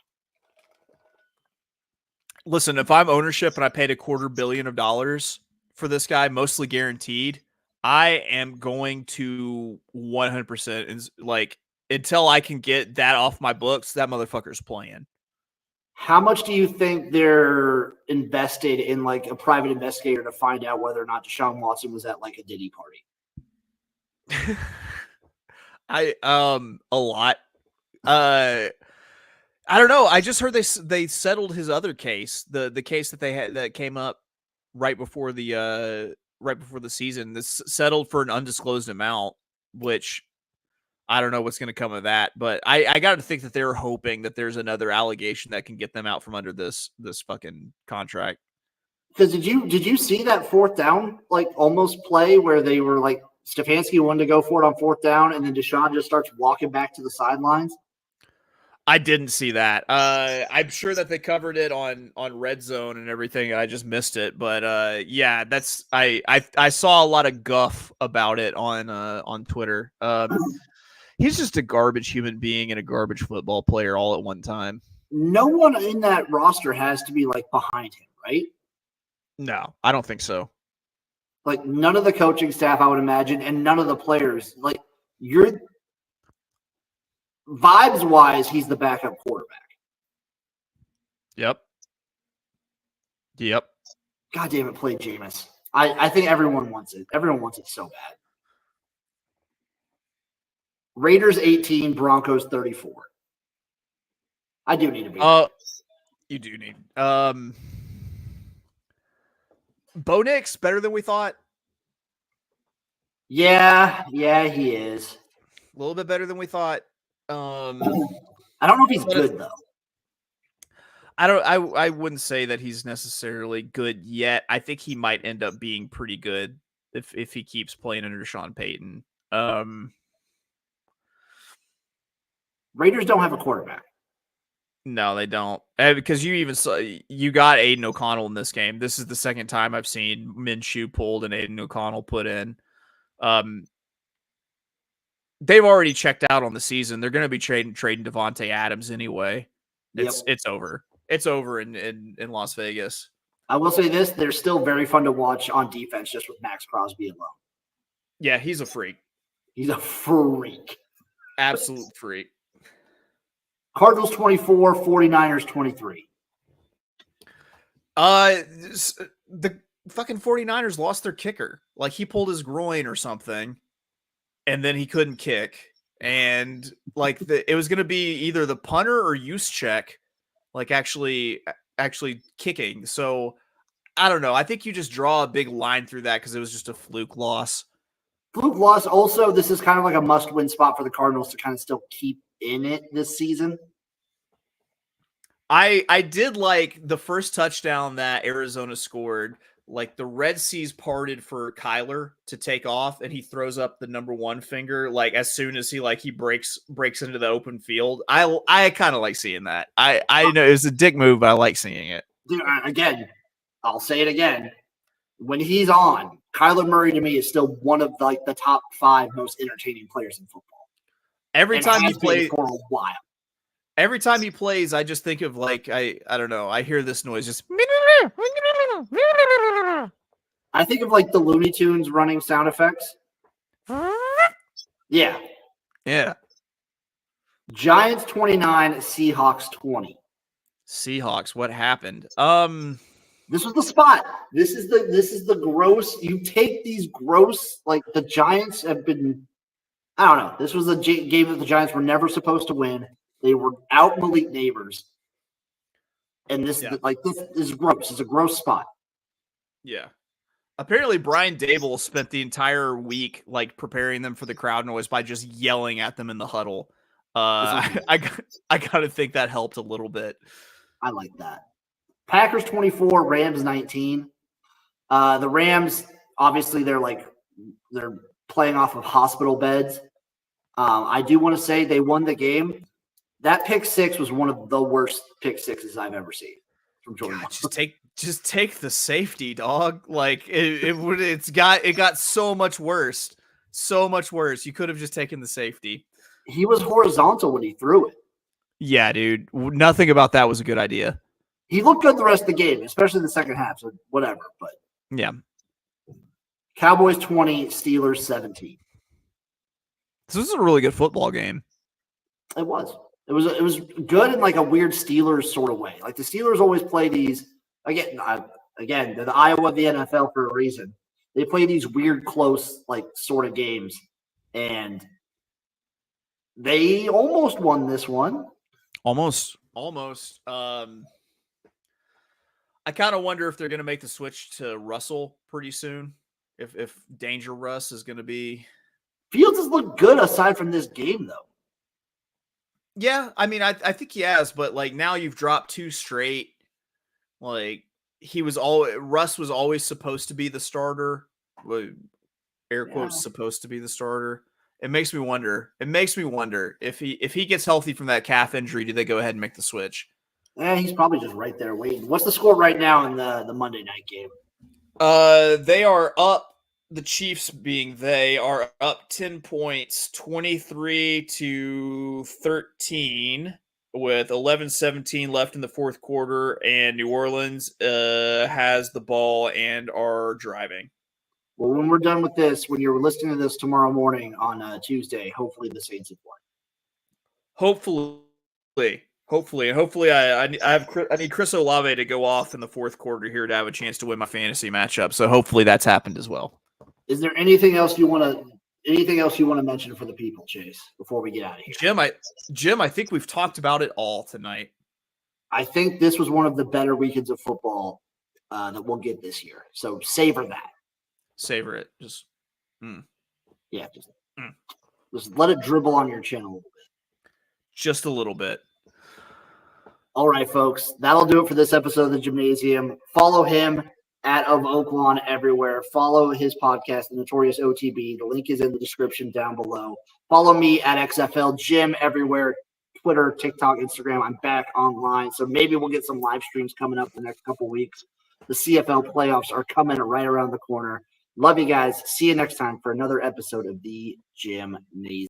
[SPEAKER 6] Listen, if I'm ownership and I paid $250 million for this guy, mostly guaranteed, I am going to 100% and like until I can get that off my books, that motherfucker's playing.
[SPEAKER 5] How much do you think they're invested in like a private investigator to find out whether or not Deshaun Watson was at like a Diddy party?
[SPEAKER 6] A lot. I don't know. I just heard they settled his other case, the case that they had that came up right before the season. This settled for an undisclosed amount, which I don't know what's going to come of that. But I got to think that they're hoping that there's another allegation that can get them out from under this fucking contract.
[SPEAKER 5] Because did you see that fourth down like almost play where they were like Stefanski wanted to go for it on fourth down and then Deshaun just starts walking back to the sidelines?
[SPEAKER 6] I didn't see that. I'm sure that they covered it on Red Zone and everything. I just missed it, but yeah, that's I saw a lot of guff about it on Twitter. He's just a garbage human being and a garbage football player all at one time.
[SPEAKER 5] No one in that roster has to be like behind him, right?
[SPEAKER 6] No, I don't think so.
[SPEAKER 5] Like none of the coaching staff, I would imagine, and none of the players. Like you're vibes wise, he's the backup quarterback.
[SPEAKER 6] Yep.
[SPEAKER 5] God damn it, play Jameis. I think everyone wants it. Everyone wants it so bad. Raiders 18, Broncos 34. I do need to be.
[SPEAKER 6] You do need. Bo Nix better than we thought.
[SPEAKER 5] Yeah, he is.
[SPEAKER 6] A little bit better than we thought.
[SPEAKER 5] I don't know if he's good though.
[SPEAKER 6] I wouldn't say that he's necessarily good yet. I think he might end up being pretty good if he keeps playing under Sean Payton.
[SPEAKER 5] Raiders don't have a quarterback.
[SPEAKER 6] No, they don't. Because you got Aiden O'Connell in this game. This is the second time I've seen Minshew pulled and Aiden O'Connell put in. They've already checked out on the season. They're going to be trading Devontae Adams anyway. It's over. It's over in Las Vegas.
[SPEAKER 5] I will say this: they're still very fun to watch on defense, just with Max Crosby alone.
[SPEAKER 6] Yeah, he's a freak.
[SPEAKER 5] He's a freak.
[SPEAKER 6] Absolute freak.
[SPEAKER 5] Cardinals 24, 49ers 23.
[SPEAKER 6] The fucking 49ers lost their kicker. Like he pulled his groin or something, and then he couldn't kick. And like it was going to be either the punter or Juszczyk, like actually kicking. So I don't know. I think you just draw a big line through that because it was just a fluke loss.
[SPEAKER 5] Fluke loss. Also, this is kind of like a must-win spot for the Cardinals to kind of still keep in it this season.
[SPEAKER 6] I did like the first touchdown that Arizona scored. Like the Red Seas parted for Kyler to take off, and he throws up the number one finger. Like as soon as he breaks into the open field, I kind of like seeing that. I know it was a dick move, but I like seeing it.
[SPEAKER 5] Dude, again, I'll say it again. When he's on, Kyler Murray to me is still one of like the top 5 most entertaining players in football.
[SPEAKER 6] Every time he plays
[SPEAKER 5] for a while.
[SPEAKER 6] Every time he plays, I just think of like I don't know. I hear this noise just.
[SPEAKER 5] I think of like the Looney Tunes running sound effects. Yeah. Giants 29, Seahawks 20.
[SPEAKER 6] Seahawks, what happened?
[SPEAKER 5] This was the spot. This is the gross. You take these gross, like the Giants have been. I don't know. This was a game that the Giants were never supposed to win. They were out Malik Neighbors. And this is gross. It's a gross spot.
[SPEAKER 6] Yeah. Apparently Brian Dable spent the entire week like preparing them for the crowd noise by just yelling at them in the huddle. I got to think that helped a little bit.
[SPEAKER 5] I like that. Packers 24, Rams 19. The Rams, obviously they're playing off of hospital beds. I do want to say they won the game. That pick six was one of the worst pick sixes I've ever seen from Jordan.
[SPEAKER 6] God, Just take the safety, dog. Like it got so much worse. So much worse. You could have just taken the safety.
[SPEAKER 5] He was horizontal when he threw it.
[SPEAKER 6] Yeah, dude. Nothing about that was a good idea.
[SPEAKER 5] He looked good the rest of the game, especially in the second half. So whatever. But
[SPEAKER 6] yeah,
[SPEAKER 5] Cowboys 20, Steelers 17.
[SPEAKER 6] This was a really good football game.
[SPEAKER 5] It was. It was good in like a weird Steelers sort of way. Like the Steelers always play these again. They're the Iowa of the NFL for a reason. They play these weird, close, like sort of games, and they almost won this one.
[SPEAKER 6] Almost. I kind of wonder if they're going to make the switch to Russell pretty soon. If Danger Russ is going to be.
[SPEAKER 5] Fields has looked good aside from this game, though.
[SPEAKER 6] Yeah, I mean, I think he has, but like now you've dropped 2 straight. Like Russ was always supposed to be the starter. Air quotes supposed to be the starter. It makes me wonder. If he gets healthy from that calf injury, do they go ahead and make the switch?
[SPEAKER 5] He's probably just right there waiting. What's the score right now in the Monday night game?
[SPEAKER 6] They are up. The Chiefs are up 10 points, 23-13 with 11-17 left in the fourth quarter, and New Orleans has the ball and are driving.
[SPEAKER 5] Well, when we're done with this, when you're listening to this tomorrow morning on Tuesday, hopefully the Saints have won.
[SPEAKER 6] Hopefully, I need Chris Olave to go off in the fourth quarter here to have a chance to win my fantasy matchup. So hopefully that's happened as well.
[SPEAKER 5] Is there anything else you want to mention for the people, Chase, before we get out of here?
[SPEAKER 6] Jim, I think we've talked about it all tonight.
[SPEAKER 5] I think this was one of the better weekends of football that we'll get this year. So savor that.
[SPEAKER 6] Savor it. Just
[SPEAKER 5] let it dribble on your chin a little bit.
[SPEAKER 6] Just a little bit.
[SPEAKER 5] All right, folks. That'll do it for this episode of the Jimnasium. Follow him at Of Oaklawn everywhere. Follow his podcast, The Notorious OTB. The link is in the description down below. Follow me at XFL Jim everywhere. Twitter, TikTok, Instagram. I'm back online. So maybe we'll get some live streams coming up the next couple weeks. The CFL playoffs are coming right around the corner. Love you guys. See you next time for another episode of the Jimnasium.